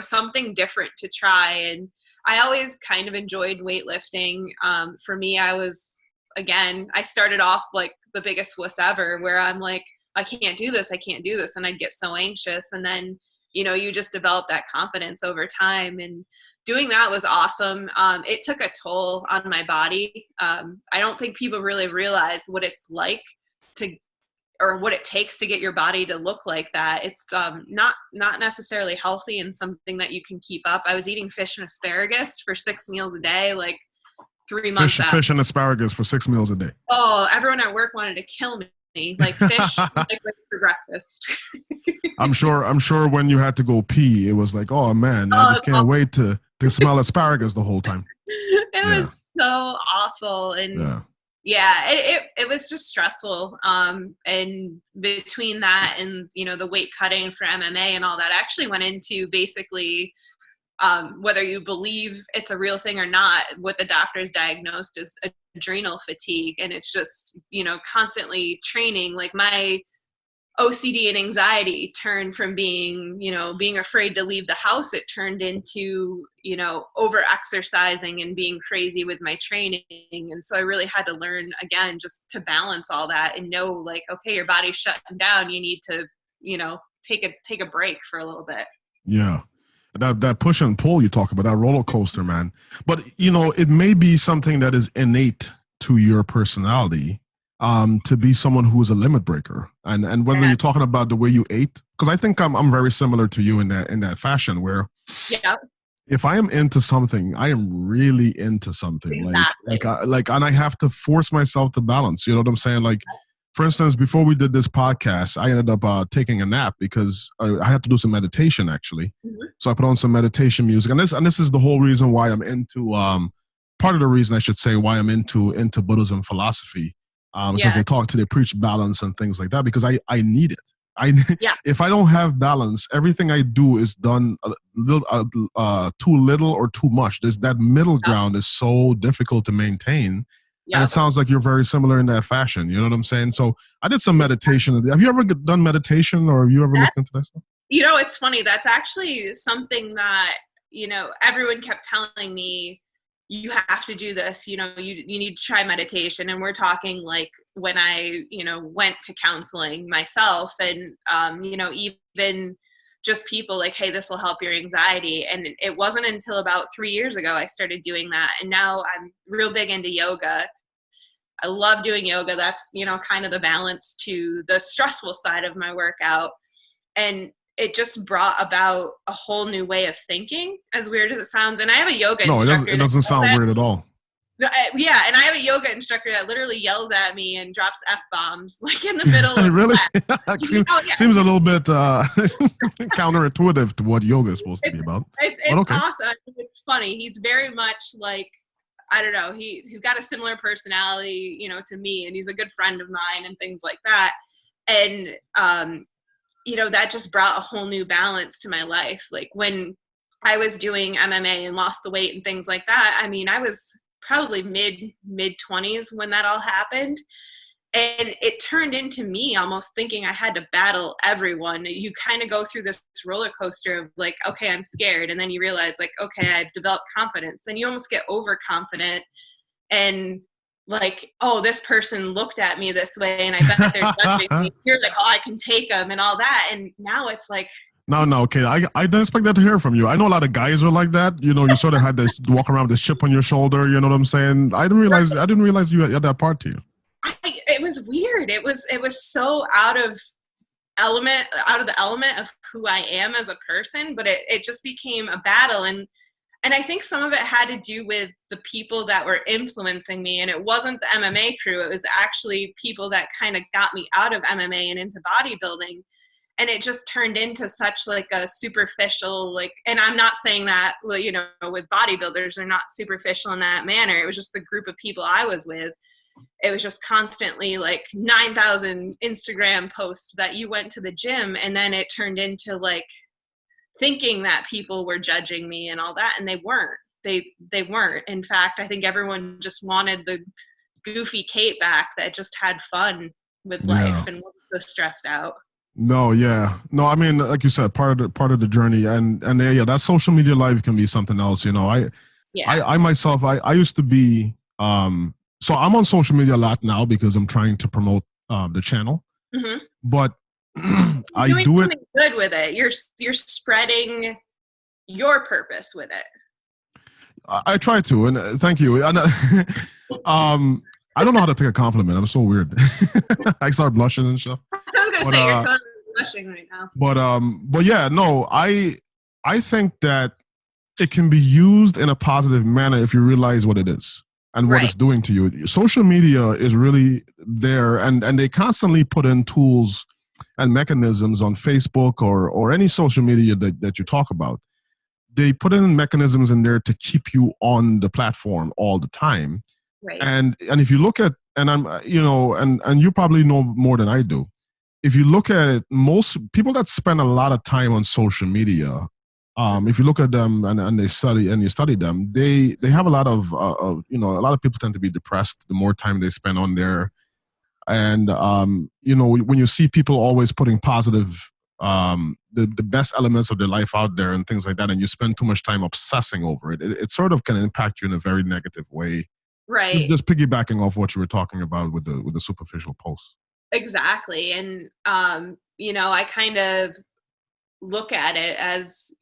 something different to try. And I always kind of enjoyed weightlifting. For me, I started off like the biggest wuss ever, where I'm like, I can't do this, and I'd get so anxious. And then, you just develop that confidence over time, and doing that was awesome. It took a toll on my body. I don't think people really realize what it's like or what it takes to get your body to look like that. It's not necessarily healthy and something that you can keep up. I was eating fish and asparagus for 6 meals a day, like 3 months out. Fish and asparagus for 6 meals a day. Oh, everyone at work wanted to kill me. Like fish, like for breakfast. I'm sure when you had to go pee, it was like, oh man, I just can't wait to smell asparagus the whole time. It was so awful, and it was just stressful. And between that and the weight cutting for MMA and all that, I actually went into basically, whether you believe it's a real thing or not, what the doctors diagnosed as adrenal fatigue. And it's just, constantly training. Like, my OCD and anxiety turned from being afraid to leave the house. It turned into, over exercising and being crazy with my training. And so I really had to learn, again, just to balance all that and know, like, okay, your body's shutting down. You need to, take a break for a little bit. Yeah. That push and pull you talk about, that roller coaster, man. But, it may be something that is innate to your personality, to be someone who is a limit breaker. And whether you're talking about the way you ate, because I think I'm very similar to you in that fashion, where if I am into something, I am really into something. Exactly. And I have to force myself to balance. You know what I'm saying? Like, for instance, before we did this podcast, I ended up taking a nap because I had to do some meditation, actually. So I put on some meditation music, and this is the whole reason why I'm into part of the reason, I should say, why I'm into Buddhism philosophy, because they preach balance and things like that, because I need it. If I don't have balance, everything I do is done too little or too much. That middle ground is so difficult to maintain. And it sounds like you're very similar in that fashion. You know what I'm saying? So I did some meditation. Have you ever done meditation, or have you ever looked into that stuff? It's funny. That's actually something that, everyone kept telling me, you have to do this, you need to try meditation. And we're talking like when I, went to counseling myself and, even just people like, hey, this will help your anxiety. And it wasn't until about 3 years ago I started doing that. And now I'm real big into yoga. I love doing yoga. That's, kind of the balance to the stressful side of my workout. And it just brought about a whole new way of thinking, as weird as it sounds. And I have a yoga instructor. It doesn't sound weird at all. Yeah, and I have a yoga instructor that literally yells at me and drops F-bombs like in the middle of really? class. Seems a little bit counterintuitive to what yoga is supposed to be about. It's okay. Awesome. It's funny. He's very much like, I don't know, he's got a similar personality, to me, and he's a good friend of mine and things like that. And, that just brought a whole new balance to my life. Like when I was doing MMA and lost the weight and things like that, I mean, I was probably mid-20s when that all happened. And it turned into me almost thinking I had to battle everyone. You kind of go through this roller coaster of like, okay, I'm scared. And then you realize like, okay, I've developed confidence. And you almost get overconfident and like, oh, this person looked at me this way and I bet they're judging me. You're like, oh, I can take them and all that. And now it's like, No, okay. I didn't expect that to hear from you. I know a lot of guys are like that. You sort of had this walk around with this chip on your shoulder. You know what I'm saying? I didn't realize you had that part to you. It was weird. It was so out of the element of who I am as a person, but it just became a battle. And I think some of it had to do with the people that were influencing me. And it wasn't the MMA crew. It was actually people that kind of got me out of MMA and into bodybuilding. And it just turned into such like a superficial, like, and I'm not saying that, with bodybuilders, they're not superficial in that manner. It was just the group of people I was with. It was just constantly like 9,000 Instagram posts that you went to the gym. And then it turned into like thinking that people were judging me and all that. And they weren't. They weren't. In fact, I think everyone just wanted the goofy Kate back that just had fun with life and wasn't so stressed out. No, yeah. No, I mean, like you said, part of the journey and that social media life can be something else. I myself, I used to be, so I'm on social media a lot now because I'm trying to promote the channel, but I do it good with it. You're spreading your purpose with it. I try to, and thank you. And, I don't know how to take a compliment. I'm so weird. I start blushing and stuff. I was gonna say you're totally blushing right now. But yeah, no, I think that it can be used in a positive manner if you realize what it is and what it's doing to you. Social media is really there, and they constantly put in tools and mechanisms on Facebook or any social media that you talk about. They put in mechanisms in there to keep you on the platform all the time. Right. And if you look at, and I'm, and you probably know more than I do. If you look at it, most people that spend a lot of time on social media, if you look at them and you study them, they have a lot of, a lot of people tend to be depressed the more time they spend on there. And, when you see people always putting positive, the best elements of their life out there and things like that, and you spend too much time obsessing over it, it sort of can impact you in a very negative way. Right. Just piggybacking off what you were talking about with the superficial posts. Exactly. And, I kind of look at it as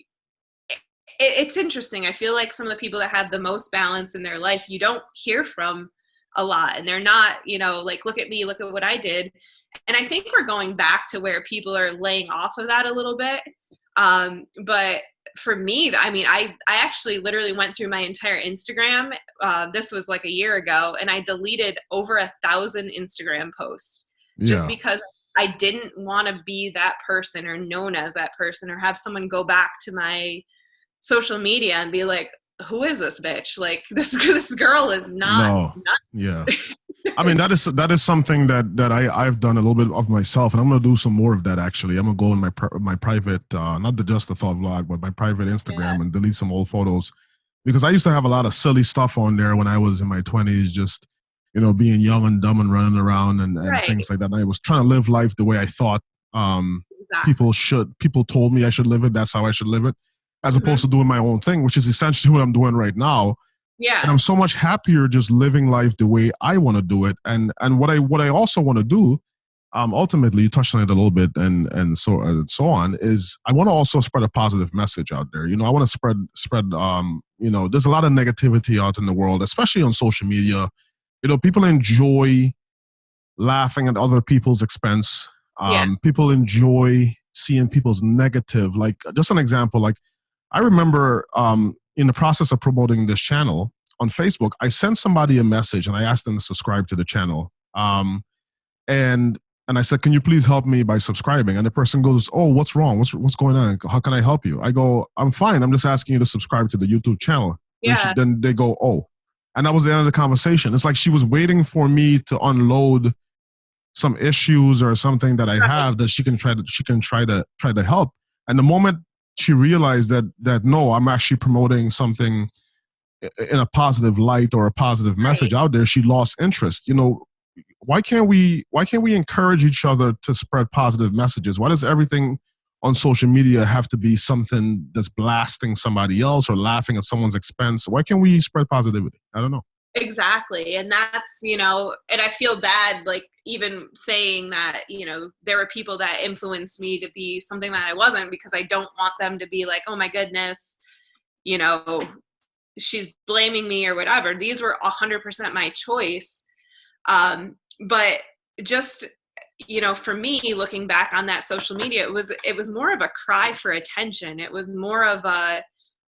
it's interesting. I feel like some of the people that have the most balance in their life, you don't hear from a lot, and they're not, like, look at me, look at what I did. And I think we're going back to where people are laying off of that a little bit. But for me, I mean, I actually literally went through my entire Instagram. This was like a year ago, and I deleted over 1,000 Instagram posts just because I didn't want to be that person or known as that person or have someone go back to my social media and be like, who is this bitch? Like this girl is not. Yeah. I mean, that is something that I've done a little bit of myself, and I'm going to do some more of that. Actually, I'm going to go in my private, not the Just a Thought vlog, but my private Instagram and delete some old photos, because I used to have a lot of silly stuff on there when I was in my 20s, just being young and dumb and running around and things like that. And I was trying to live life the way I thought Exactly. People told me I should live it. That's how I should live it, as opposed to doing my own thing, which is essentially what I'm doing right now. Yeah. And I'm so much happier just living life the way I want to do it. And what I also want to do, ultimately, you touched on it a little bit, and so on, is I want to also spread a positive message out there. I want to spread. There's a lot of negativity out in the world, especially on social media. People enjoy laughing at other people's expense. People enjoy seeing people's negative. Like, just an example, like I remember in the process of promoting this channel on Facebook, I sent somebody a message and I asked them to subscribe to the channel. And I said, can you please help me by subscribing? And the person goes, oh, what's wrong? What's going on? How can I help you? I go, I'm fine. I'm just asking you to subscribe to the YouTube channel. Yeah. Then they go, oh. And that was the end of the conversation. It's like she was waiting for me to unload some issues or something that I have that she can try to help. And the moment she realized that no, I'm actually promoting something in a positive light or a positive message out there, she lost interest. Why can't we encourage each other to spread positive messages? Why does everything on social media have to be something that's blasting somebody else or laughing at someone's expense? Why can't we spread positivity? I don't know. Exactly. And that's, and I feel bad, like even saying that, there were people that influenced me to be something that I wasn't, because I don't want them to be like, oh my goodness, she's blaming me or whatever. These were 100% my choice. But just, for me, looking back on that social media, it was more of a cry for attention. It was more of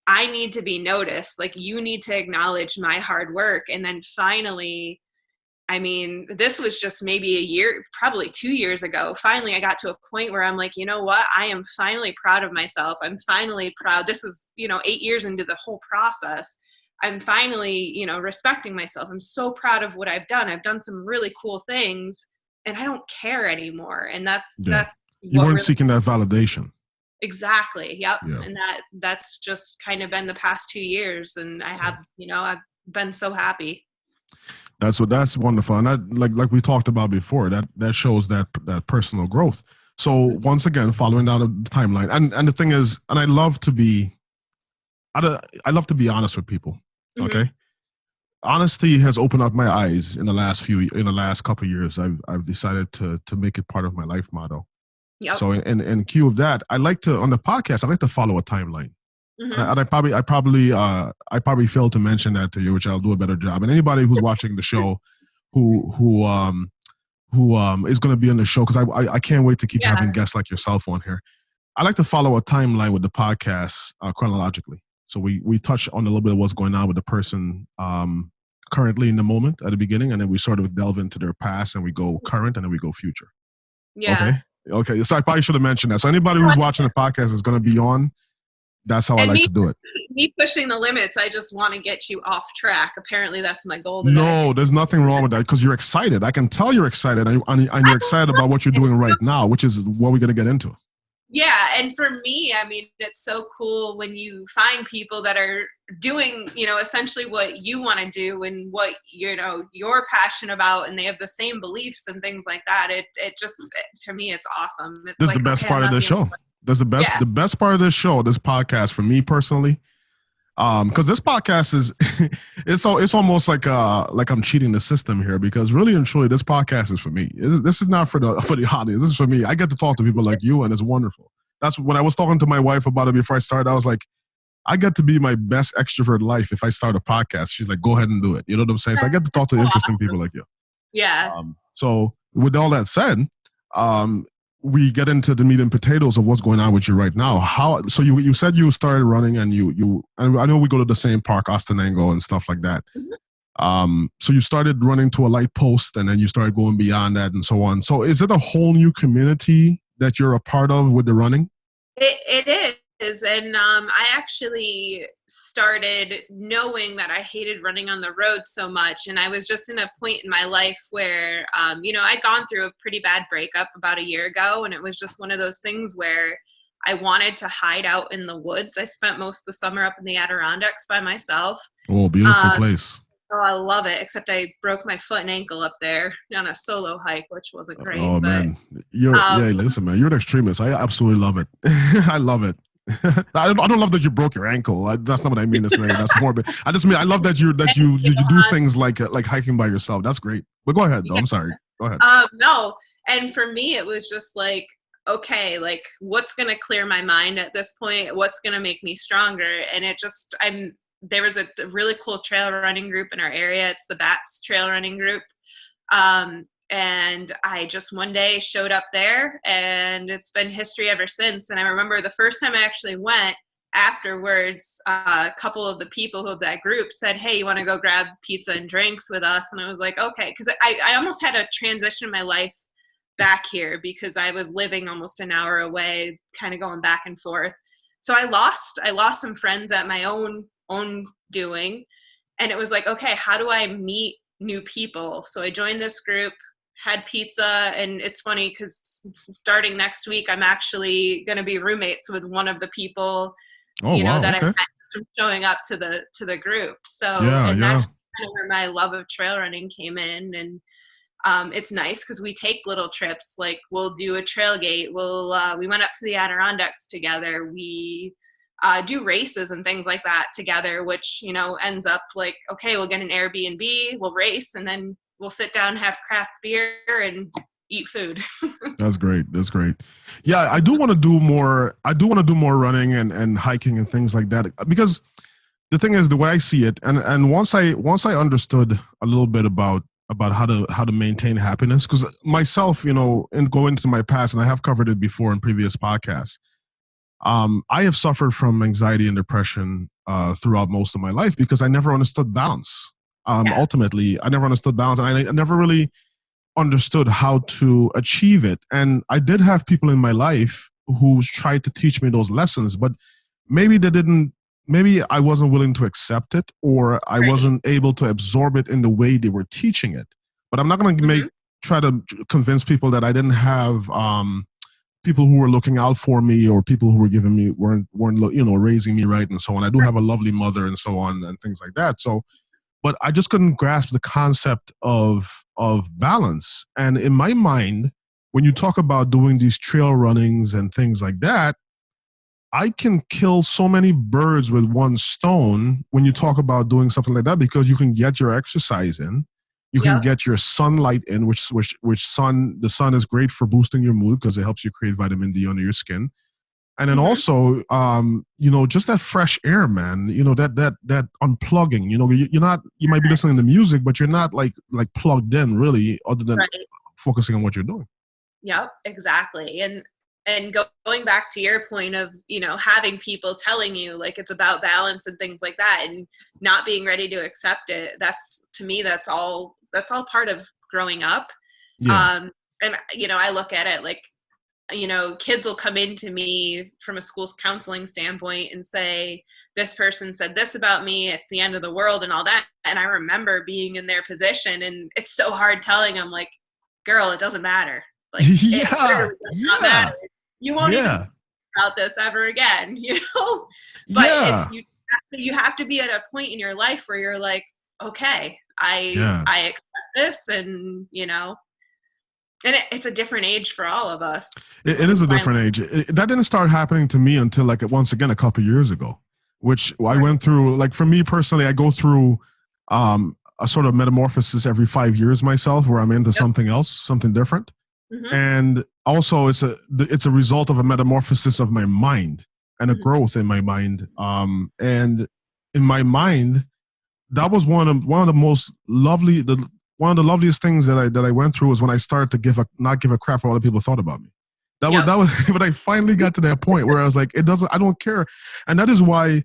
I need to be noticed. Like, you need to acknowledge my hard work. And then finally, this was just maybe a year, probably 2 years ago. Finally, I got to a point where I'm like, you know what? I am finally proud of myself. I'm finally proud. This is, 8 years into the whole process. I'm finally, respecting myself. I'm so proud of what I've done. I've done some really cool things and I don't care anymore. And that's you weren't seeking that validation. Exactly. Yep. Yeah. And that's just kind of been the past 2 years. And I have, I've been so happy. That's wonderful. And that, like we talked about before, that shows that personal growth. So once again, following down the timeline, and the thing is, and I love to be honest with people. Okay. Honesty has opened up my eyes in the last couple of years. I've decided to make it part of my life motto. Yep. So in cue of that, on the podcast, I like to follow a timeline. And I probably failed to mention that to you, which I'll do a better job. And anybody who's watching the show who is going to be on the show, because I can't wait to keep having guests like yourself on here. I like to follow a timeline with the podcast chronologically. So we touch on a little bit of what's going on with the person currently in the moment at the beginning, and then we sort of delve into their past, and we go current, and then we go future. Yeah. Okay. So I probably should have mentioned that. So anybody who's watching the podcast is going to be on. That's how I like to do it. Me pushing the limits, I just want to get you off track. Apparently, that's my goal today. No, there's nothing wrong with that, because you're excited. I can tell you're excited, and you're excited about what you're doing right now, which is what we're going to get into. Yeah, and for me, it's so cool when you find people that are doing, essentially what you want to do and what, you're passionate about, and they have the same beliefs and things like that. It just, to me, it's awesome. This is the best part of this show. That's the best part of this show, this podcast, for me personally. Because this podcast is, it's almost like I'm cheating the system here, because really and truly, this podcast is for me. This is not for the audience. This is for me. I get to talk to people like you, and it's wonderful. That's when I was talking to my wife about it before I started. I was like, I get to be my best extrovert life if I start a podcast. She's like, go ahead and do it. You know what I'm saying? So I get to talk to interesting people like you. Yeah. So with all that said, we get into the meat and potatoes of what's going on with you right now. So you said you started running, and and I know we go to the same park, Ostenango and stuff like that. So you started running to a light post, and then you started going beyond that and so on. So is it a whole new community that you're a part of with the running? It is. And I actually started knowing that I hated running on the road so much. And I was just in a point in my life where, I'd gone through a pretty bad breakup about a year ago. And it was just one of those things where I wanted to hide out in the woods. I spent most of the summer up in the Adirondacks by myself. Oh, beautiful place. Oh, I love it. Except I broke my foot and ankle up there on a solo hike, which wasn't great. Oh, but man. Listen, man, you're an extremist. I absolutely love it. I love it. I don't love that you broke your ankle. That's not what I mean to say. That's morbid. I just mean I love that you do things like hiking by yourself. That's great. But go ahead, though. I'm sorry. Go ahead. No, and for me, it was just like, okay, like what's gonna clear my mind at this point? What's gonna make me stronger? And there was a really cool trail running group in our area. It's the Bats Trail Running Group. And I just one day showed up there, and it's been history ever since. And I remember the first time I actually went, afterwards, a couple of the people of that group said, hey, you want to go grab pizza and drinks with us? And I was like, okay, because I almost had a transition in my life back here because I was living almost an hour away, kind of going back and forth. So I lost some friends at my own doing. And it was like, okay, how do I meet new people? So I joined this group, had pizza, and it's funny because starting next week, I'm actually going to be roommates with one of the people, that I met showing up to the group. So that's kind of where my love of trail running came in. And it's nice because we take little trips. Like we'll do a trailgate. We went up to the Adirondacks together. We do races and things like that together, which, ends up like, okay, we'll get an Airbnb, we'll race, and then we'll sit down, have craft beer, and eat food. That's great. Yeah, I do want to do more. I do want to do more running and hiking and things like that, because the thing is, the way I see it, and once I understood a little bit about how to maintain happiness, because myself, and go into my past, and I have covered it before in previous podcasts. I have suffered from anxiety and depression throughout most of my life because I never understood balance. Ultimately, I never understood balance, and I never really understood how to achieve it. And I did have people in my life who tried to teach me those lessons, but maybe I wasn't willing to accept it, or I wasn't able to absorb it in the way they were teaching it. But I'm not going to try to convince people that I didn't have people who were looking out for me, or people who were weren't raising me right, and so on. I do have a lovely mother and so on and things like that. So, but I just couldn't grasp the concept of balance. And in my mind, when you talk about doing these trail runnings and things like that, I can kill so many birds with one stone when you talk about doing something like that, because you can get your exercise in, you can get your sunlight in, the sun is great for boosting your mood because it helps you create vitamin D under your skin. And then also, just that fresh air, man, that unplugging, you might be listening to music, but you're not like plugged in really, other than focusing on what you're doing. Yep, exactly. And going back to your point of, having people telling you like it's about balance and things like that, and not being ready to accept it. To me, that's all part of growing up. Yeah. And, I look at it like, kids will come into me from a school's counseling standpoint and say, this person said this about me, it's the end of the world and all that. And I remember being in their position, and it's so hard telling them, like, girl, it doesn't matter. Like, it does not matter. You won't even think about this ever again, But you have to be at a point in your life where you're like, okay, I accept this, and and it's a different age for all of us. It is a different age. That didn't start happening to me until once again a couple of years ago, which I went through. Like for me personally, I go through a sort of metamorphosis every 5 years myself, where I'm into something else, something different. Mm-hmm. And also it's a result of a metamorphosis of my mind and a growth in my mind. And in my mind, that was one of the most lovely, one of the loveliest things that I went through was when I started to not give a crap what other people thought about me. That was when I finally got to that point where I was like, I don't care. And that is why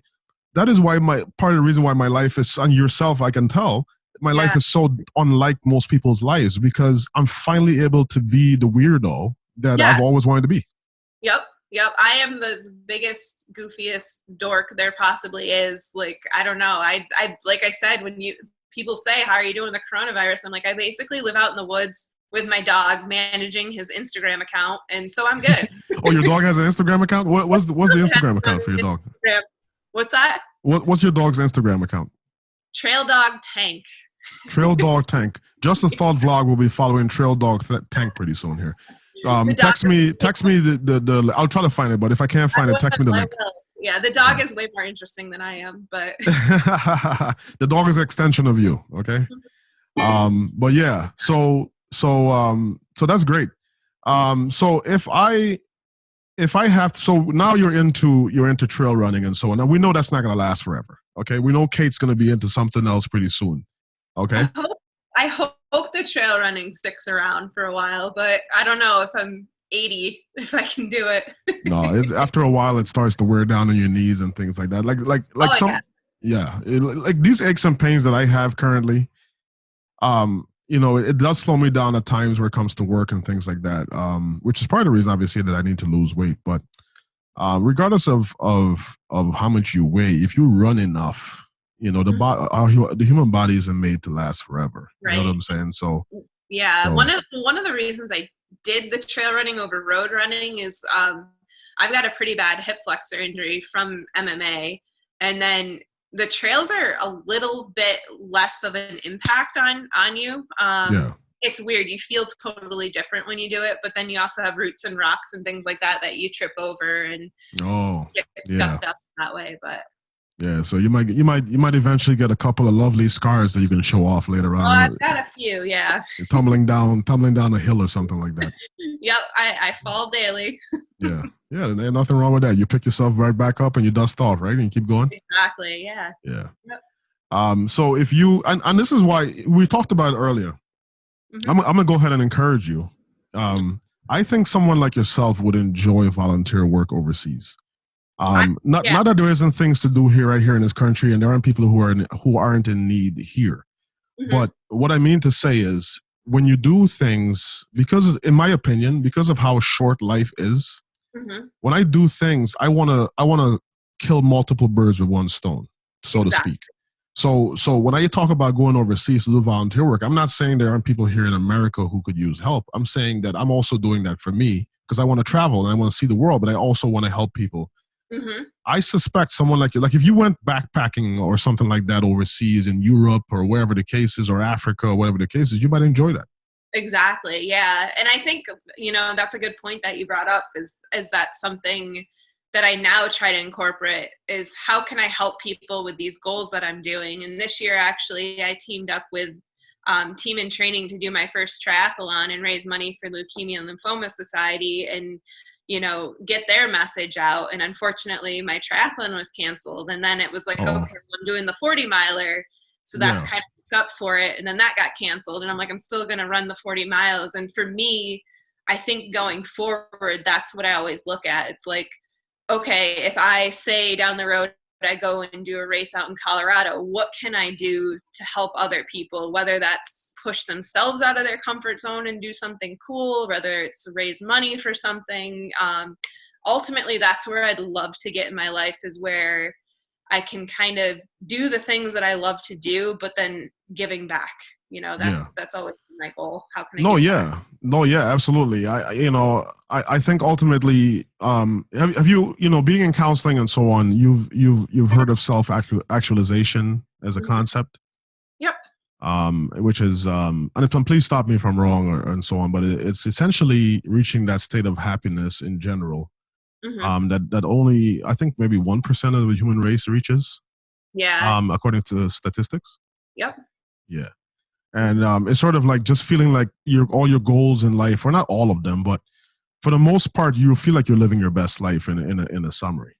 part of the reason why my life is, on yourself, I can tell, my life is so unlike most people's lives, because I'm finally able to be the weirdo that I've always wanted to be. Yep. I am the biggest, goofiest dork there possibly is. Like, I don't know. I like I said, when people say, how are you doing the coronavirus? I'm like, I basically live out in the woods with my dog, managing his Instagram account, and so I'm good. Oh, your dog has an Instagram account? What's the Instagram account for your dog? What's that? What's your dog's Instagram account? Trail Dog Tank. Trail Dog Tank. Just a Thought vlog will be following Trail Dog Tank pretty soon here. The dog text me the I'll try to find it, but if I can't find it, text me the link. Yeah, the dog is way more interesting than I am, but the dog is an extension of you, okay? But yeah, so that's great. So if I have to, so now you're into trail running and so on. Now we know that's not gonna last forever. Okay, we know Kate's gonna be into something else pretty soon. Okay. I hope the trail running sticks around for a while, but I don't know if I'm 80 if I can do it. No, it's after a while it starts to wear down on your knees and things like that. Like some, yeah, like these aches and pains that I have currently. It does slow me down at times where it comes to work and things like that. Which is part of the reason, obviously, that I need to lose weight. But regardless of how much you weigh, if you run enough, the human body isn't made to last forever. Right. You know what I'm saying? So yeah, one of the reasons I did the trail running over road running is I've got a pretty bad hip flexor injury from MMA, and then the trails are a little bit less of an impact on you. It's weird. You feel totally different when you do it, but then you also have roots and rocks and things like that you trip over and get scuffed up that way. But yeah, so you might eventually get a couple of lovely scars that you can show off later on. Oh, I've got a few, yeah. Tumbling down a hill or something like that. Yep, I fall daily. Yeah, there's nothing wrong with that. You pick yourself right back up and you dust off, right? And you keep going. Exactly, yeah. Yeah. Yep. So if you, and this is why we talked about it earlier. Mm-hmm. I'm going to go ahead and encourage you. I think someone like yourself would enjoy volunteer work overseas. Not that there isn't things to do right here in this country, and there aren't people who aren't in need here. Mm-hmm. But what I mean to say is, when you do things, because in my opinion, because of how short life is, when I do things, I want to kill multiple birds with one stone, so to speak. So when I talk about going overseas to do volunteer work, I'm not saying there aren't people here in America who could use help. I'm saying that I'm also doing that for me because I want to travel and I want to see the world, but I also want to help people. Mm-hmm. I suspect someone like you, like if you went backpacking or something like that overseas in Europe or wherever the case is, or Africa or whatever the case is, you might enjoy that. Exactly. Yeah. And I think, that's a good point that you brought up is that something that I now try to incorporate is how can I help people with these goals that I'm doing? And this year, actually, I teamed up with Team in Training to do my first triathlon and raise money for Leukemia and Lymphoma Society and, get their message out. And unfortunately, my triathlon was canceled. And then it was like, okay, I'm doing the 40 miler. So that's kind of up for it. And then that got canceled. And I'm like, I'm still going to run the 40 miles. And for me, I think going forward, that's what I always look at. It's like, okay, if I say down the road, I go and do a race out in Colorado, what can I do to help other people, whether that's push themselves out of their comfort zone and do something cool, whether it's raise money for something. Ultimately, that's where I'd love to get in my life, is where I can kind of do the things that I love to do, but then giving back. That's always my goal. How can I? No, absolutely. I think ultimately, have you, being in counseling and so on, you've heard of self-actualization as a concept? Yep. Which is, and please stop me if I'm wrong and so on, but it's essentially reaching that state of happiness in general. Mm-hmm. That only, I think maybe 1% of the human race reaches. Yeah. According to statistics. Yep. Yeah. And it's sort of like just feeling like all your goals in life, or not all of them, but for the most part, you feel like you're living your best life in a summary.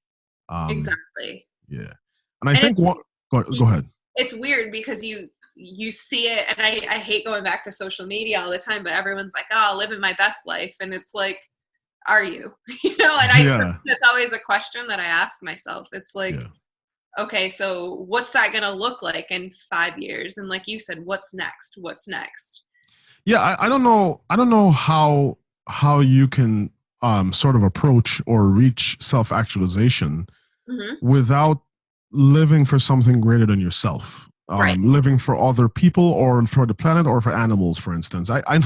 Exactly. Yeah. And I think go ahead. It's weird because you see it, and I hate going back to social media all the time, but everyone's like, oh, living my best life. And it's like, are you? And it's always a question that I ask myself. It's like, okay, so what's that going to look like in 5 years? And like you said, what's next? Yeah, I don't know how you can sort of approach or reach self-actualization without living for something greater than yourself. Living for other people or for the planet or for animals, for instance. I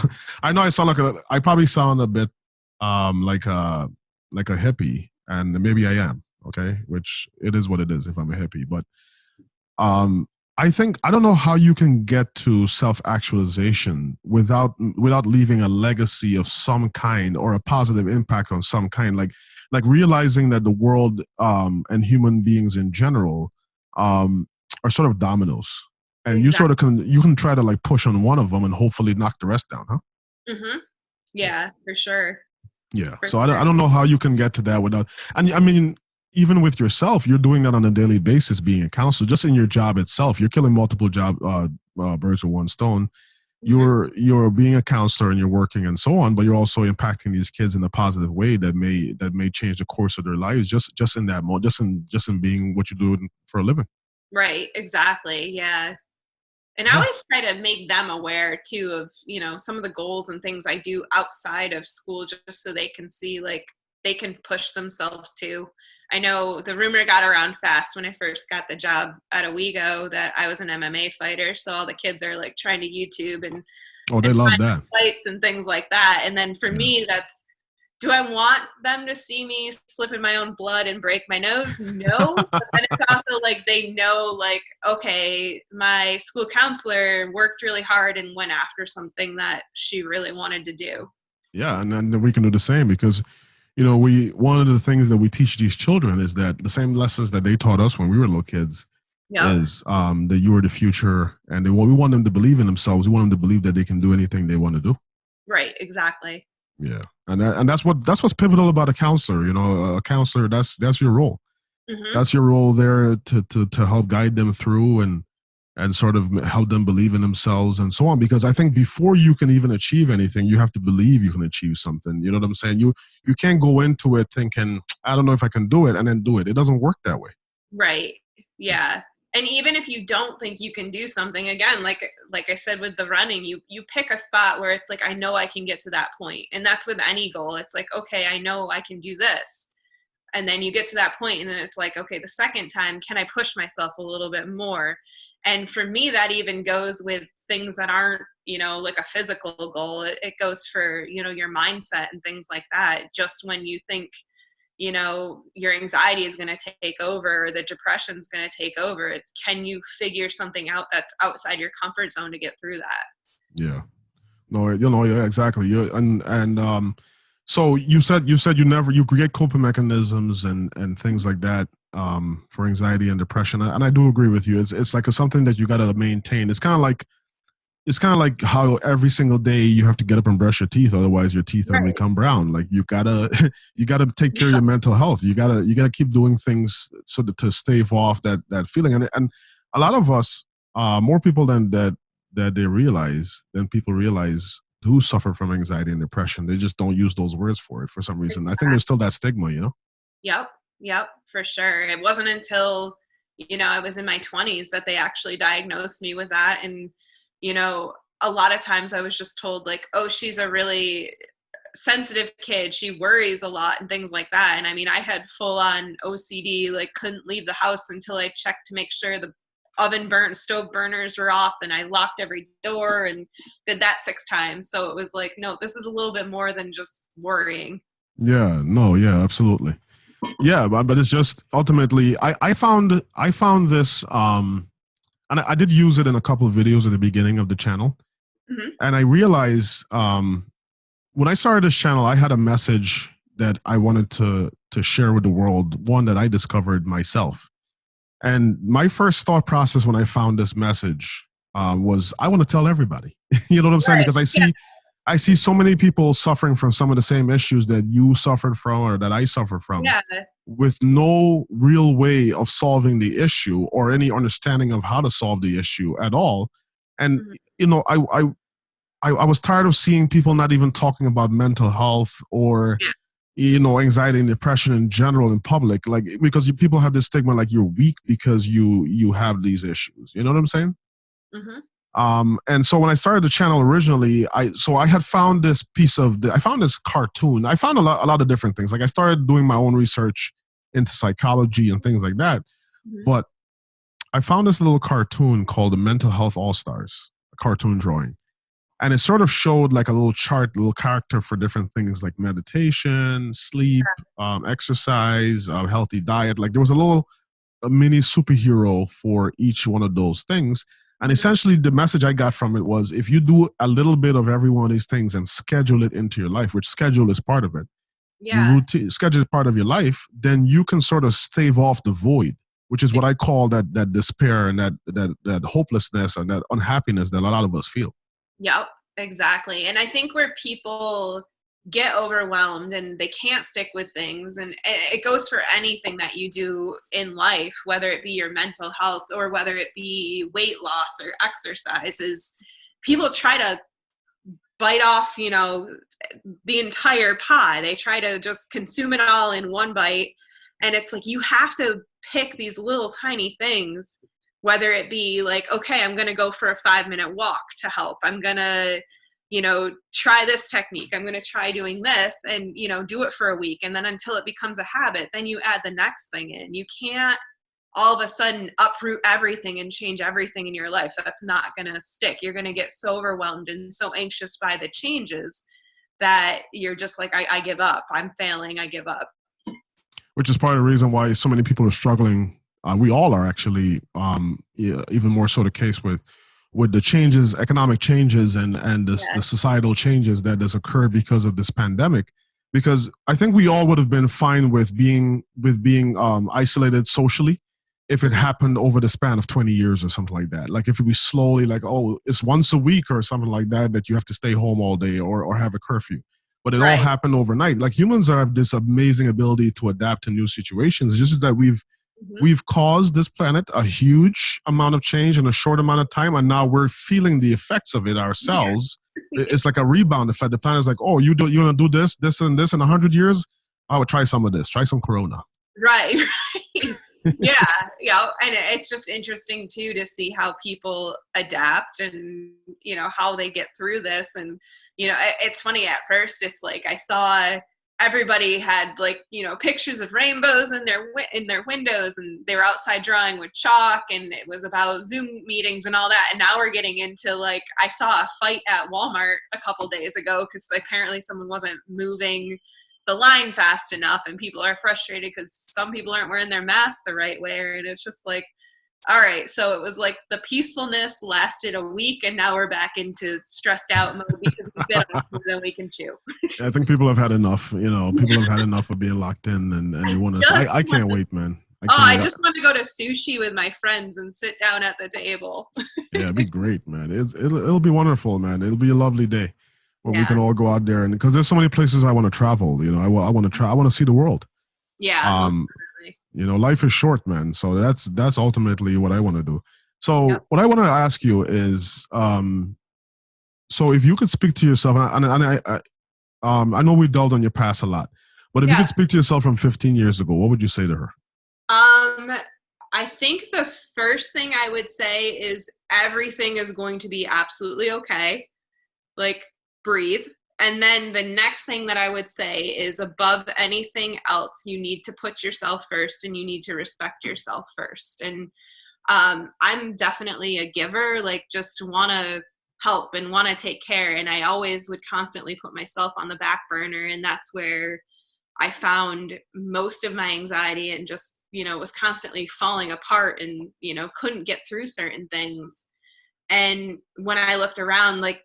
know I sound I probably sound a bit like a hippie, and maybe I am. Okay, which it is what it is if I'm a hippie, but I don't know how you can get to self-actualization without leaving a legacy of some kind or a positive impact on some kind, like realizing that the world and human beings in general are sort of dominoes, and you sort of can try to like push on one of them and hopefully knock the rest down, huh? Mm-hmm. Yeah, for sure. Yeah. So I don't know how you can get to that without, and I mean, even with yourself, you're doing that on a daily basis, being a counselor, just in your job itself, you're killing multiple birds with one stone. Mm-hmm. You're being a counselor and you're working and so on, but you're also impacting these kids in a positive way that may change the course of their lives just in that mode, just in being what you do for a living. Right. Exactly. Yeah. And I Yeah. always try to make them aware too of, some of the goals and things I do outside of school, just so they can see like they can push themselves too. I know the rumor got around fast when I first got the job at Owego that I was an MMA fighter. So all the kids are like trying to YouTube and They love find that. fights and things like that. And then for me, that's, do I want them to see me slip in my own blood and break my nose? No. But then it's also like they know, like, okay, my school counselor worked really hard and went after something that she really wanted to do. Yeah, and then we can do the same because one of the things that we teach these children is that the same lessons that they taught us when we were little kids is that you are the future, and we want them to believe in themselves. We want them to believe that they can do anything they want to do. Right. Exactly. Yeah, and that's what's pivotal about a counselor. A counselor, that's your role. Mm-hmm. That's your role there to help guide them through and sort of help them believe in themselves and so on. Because I think before you can even achieve anything, you have to believe you can achieve something. You know what I'm saying? You can't go into it thinking, I don't know if I can do it, and then do it. It doesn't work that way. Right. Yeah. And even if you don't think you can do something, again, like I said with the running, you pick a spot where it's like, I know I can get to that point. And that's with any goal. It's like, okay, I know I can do this. And then you get to that point, and then it's like, okay, the second time, can I push myself a little bit more? And for me, that even goes with things that aren't, like a physical goal. It goes for, your mindset and things like that. Just when you think, your anxiety is going to take over, or the depression is going to take over, can you figure something out that's outside your comfort zone to get through that? Yeah. No, yeah, exactly. So you said you create coping mechanisms and things like that for anxiety and depression, and I do agree with you. It's like something that you got to maintain. It's kind of like how every single day you have to get up and brush your teeth, otherwise your teeth will become brown. Like you gotta take care of your mental health. You gotta keep doing things so that to stave off that feeling. And a lot of us, more people than people realize do suffer from anxiety and depression. They just don't use those words for it for some reason. I think there's still that stigma, Yep, for sure. It wasn't until, I was in my 20s that they actually diagnosed me with that. And, a lot of times I was just told like, oh, she's a really sensitive kid. She worries a lot and things like that. And I mean, I had full on OCD, like couldn't leave the house until I checked to make sure the stove burners were off, and I locked every door and did that 6 times. So it was like, no, this is a little bit more than just worrying. Yeah, no, yeah, absolutely. Yeah, but it's just ultimately I found this and I did use it in a couple of videos at the beginning of the channel. Mm-hmm. And I realized when I started this channel, I had a message that I wanted to share with the world, one that I discovered myself. And my first thought process when I found this message was, I want to tell everybody. You know what I'm saying? Because I see so many people suffering from some of the same issues that you suffered from or that I suffered from, with no real way of solving the issue or any understanding of how to solve the issue at all. And, I was tired of seeing people not even talking about mental health or, anxiety and depression in general in public, like, because people have this stigma like you're weak because you have these issues. You know what I'm saying? Mm-hmm. And so when I started the channel originally, I had found this cartoon. I found a lot of different things. Like I started doing my own research into psychology and things like that. Mm-hmm. But I found this little cartoon called the Mental Health All-Stars, a cartoon drawing. And it sort of showed like a little chart, little character for different things like meditation, sleep, exercise, healthy diet. Like there was a little a mini superhero for each one of those things. And essentially, the message I got from it was, if you do a little bit of every one of these things and schedule it into your life, which schedule is part of it, you Yeah. routine schedule is part of your life, then you can sort of stave off the void, which is what I call that despair and that hopelessness and that unhappiness that a lot of us feel. Yep, exactly. And I think where people get overwhelmed and they can't stick with things, and it goes for anything that you do in life, whether it be your mental health or whether it be weight loss or exercise, is people try to bite off, the entire pie. They try to just consume it all in one bite. And it's like, you have to pick these little tiny things, whether it be like, okay, I'm going to go for a 5-minute walk to help. I'm going to, try this technique. I'm going to try doing this and, do it for a week. And then until it becomes a habit, then you add the next thing in. You can't all of a sudden uproot everything and change everything in your life. That's not going to stick. You're going to get so overwhelmed and so anxious by the changes that you're just like, I give up. I'm failing. I give up. Which is part of the reason why so many people are struggling. We all are actually, even more so the case with the changes, economic changes, and the societal changes that has occurred because of this pandemic. Because I think we all would have been fine with being isolated socially if it happened over the span of 20 years or something like that. Like if we slowly, like, oh, it's once a week or something like that you have to stay home all day or have a curfew. But it all happened overnight. Like humans have this amazing ability to adapt to new situations. It's just that we've caused this planet a huge amount of change in a short amount of time, and now we're feeling the effects of it ourselves. It's like a rebound effect. The planet's like, oh, you gonna do this and this in 100 years? I would try some of this. Try some Corona. Right. Yeah. And it's just interesting too to see how people adapt and how they get through this. And it's funny, at first it's like I saw everybody had like pictures of rainbows in their windows, and they were outside drawing with chalk, and it was about Zoom meetings and all that. And now we're getting into, like, I saw a fight at Walmart a couple days ago because apparently someone wasn't moving the line fast enough, and people are frustrated because some people aren't wearing their mask the right way. And it's just like, all right, so it was like the peacefulness lasted a week, and now we're back into stressed out mode because we bit off more than we can chew. I think people have had enough. People have had enough of being locked in, and you want to. I can't wait, man. I just want to go to sushi with my friends and sit down at the table. Yeah, it'd be great, man. It'll be wonderful, man. It'll be a lovely day where we can all go out there, and because there's so many places I want to travel. I want to try. I want to see the world. Yeah. Life is short, man. So that's ultimately what I want to do. So what I want to ask you is, so if you could speak to yourself, and I know we delved on your past a lot, but if you could speak to yourself from 15 years ago, what would you say to her? I think the first thing I would say is everything is going to be absolutely okay. Like, breathe. And then the next thing that I would say is, above anything else, you need to put yourself first, and you need to respect yourself first. And I'm definitely a giver, like just want to help and want to take care. And I always would constantly put myself on the back burner. And that's where I found most of my anxiety, and just, was constantly falling apart and, couldn't get through certain things. And when I looked around, like,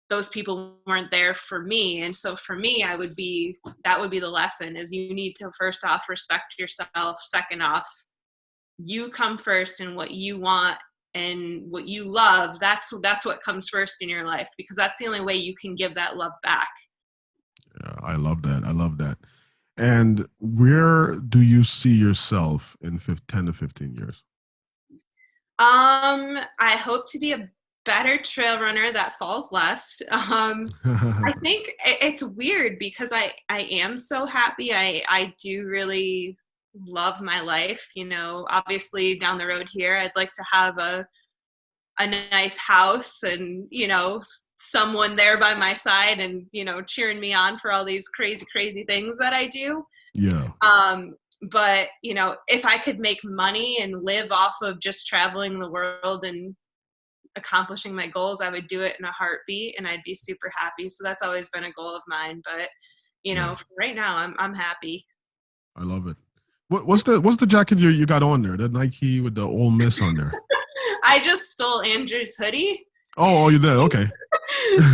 those people weren't there for me. And so for me, that would be the lesson, is you need to, first off, respect yourself. Second off, you come first, and what you want and what you love, that's what comes first in your life, because that's the only way you can give that love back. Yeah, I love that. And where do you see yourself in 10 to 15 years? I hope to be a better trail runner that falls less. I think it's weird because I am so happy. I do really love my life. Obviously down the road here, I'd like to have a nice house and, someone there by my side and, cheering me on for all these crazy things that I do. Yeah. But, if I could make money and live off of just traveling the world and accomplishing my goals, I would do it in a heartbeat, and I'd be super happy. So that's always been a goal of mine. But, right now I'm happy. I love it. What's the jacket you got on there? The Nike with the Ole Miss on there. I just stole Andrew's hoodie. Oh, you did? Okay.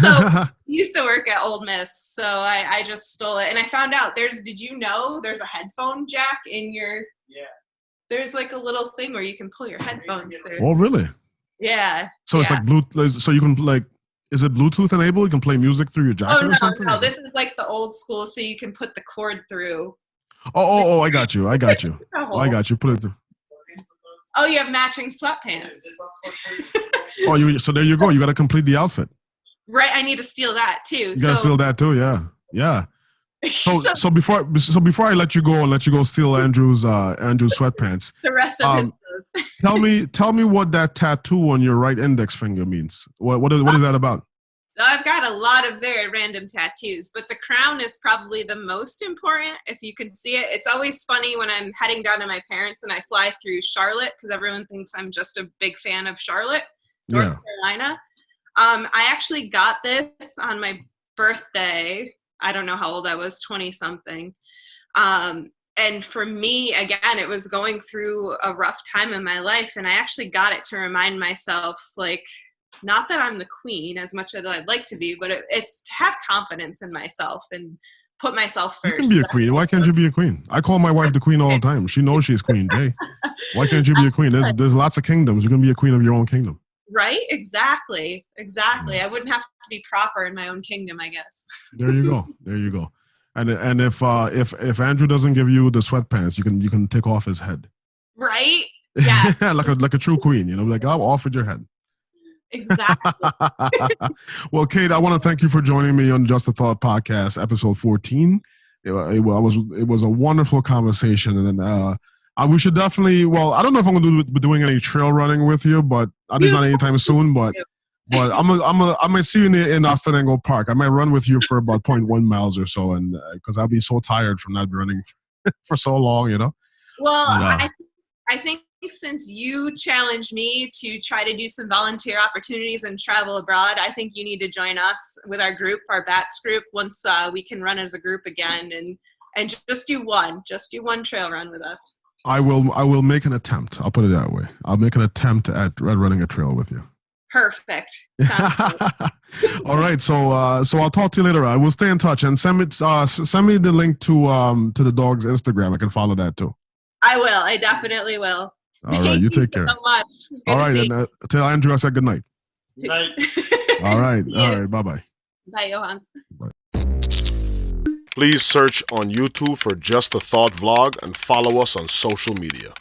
So he used to work at Ole Miss, so I just stole it. And I found out did you know there's a headphone jack in your? Yeah. There's like a little thing where you can pull your headphones through. Oh, really? Yeah. So it's like Bluetooth. So you can is it Bluetooth enabled? You can play music through your jacket or something? No. This is like the old school, so you can put the cord through. Oh! I got you. I got you. Put it through. Oh, you have matching sweatpants. So there you go. You got to complete the outfit. Right. I need to steal that too. You got to steal that too. Yeah. So before I let you go steal Andrew's sweatpants. The rest of his clothes. Tell me what that tattoo on your right index finger means. What is that about? I've got a lot of very random tattoos, but the crown is probably the most important. If you can see it, it's always funny when I'm heading down to my parents and I fly through Charlotte because everyone thinks I'm just a big fan of Charlotte, North Carolina. I actually got this on my birthday. I don't know how old I was, 20 something. And for me, again, it was going through a rough time in my life. And I actually got it to remind myself, like, not that I'm the queen as much as I'd like to be, but it's to have confidence in myself and put myself first. You can be a queen. Why can't you be a queen? I call my wife the queen all the time. She knows she's queen, Jay. Why can't you be a queen? There's lots of kingdoms. You can be a queen of your own kingdom. Right? Exactly. I wouldn't have to be proper in my own kingdom, I guess. There you go. And if Andrew doesn't give you the sweatpants, you can take off his head. Right? Yeah. like a true queen, like I'll off with your head. Exactly. Well, Kate, I want to thank you for joining me on Just a Thought podcast, episode 14. It was a wonderful conversation, and we should definitely. Well, I don't know if I'm going to be doing any trail running with you, but at least not anytime soon. But I might see you in Ostenango Park. I might run with you for about 0.1 miles or so, and because I'll be so tired from not running for so long, Well, I think since you challenged me to try to do some volunteer opportunities and travel abroad, I think you need to join us with our group, our BATS group, once we can run as a group again, and just do one trail run with us. I will make an attempt. I'll put it that way. I'll make an attempt at running a trail with you. Perfect. All right. So I'll talk to you later. I will stay in touch and send me the link to the dog's Instagram. I can follow that too. I will. I definitely will. All right. You take care. So much. All right. And tell Andrew I said good night. Good night. All right. All right. Bye-bye. Bye, Johans. Bye. Please search on YouTube for Just a Thought Vlog and follow us on social media.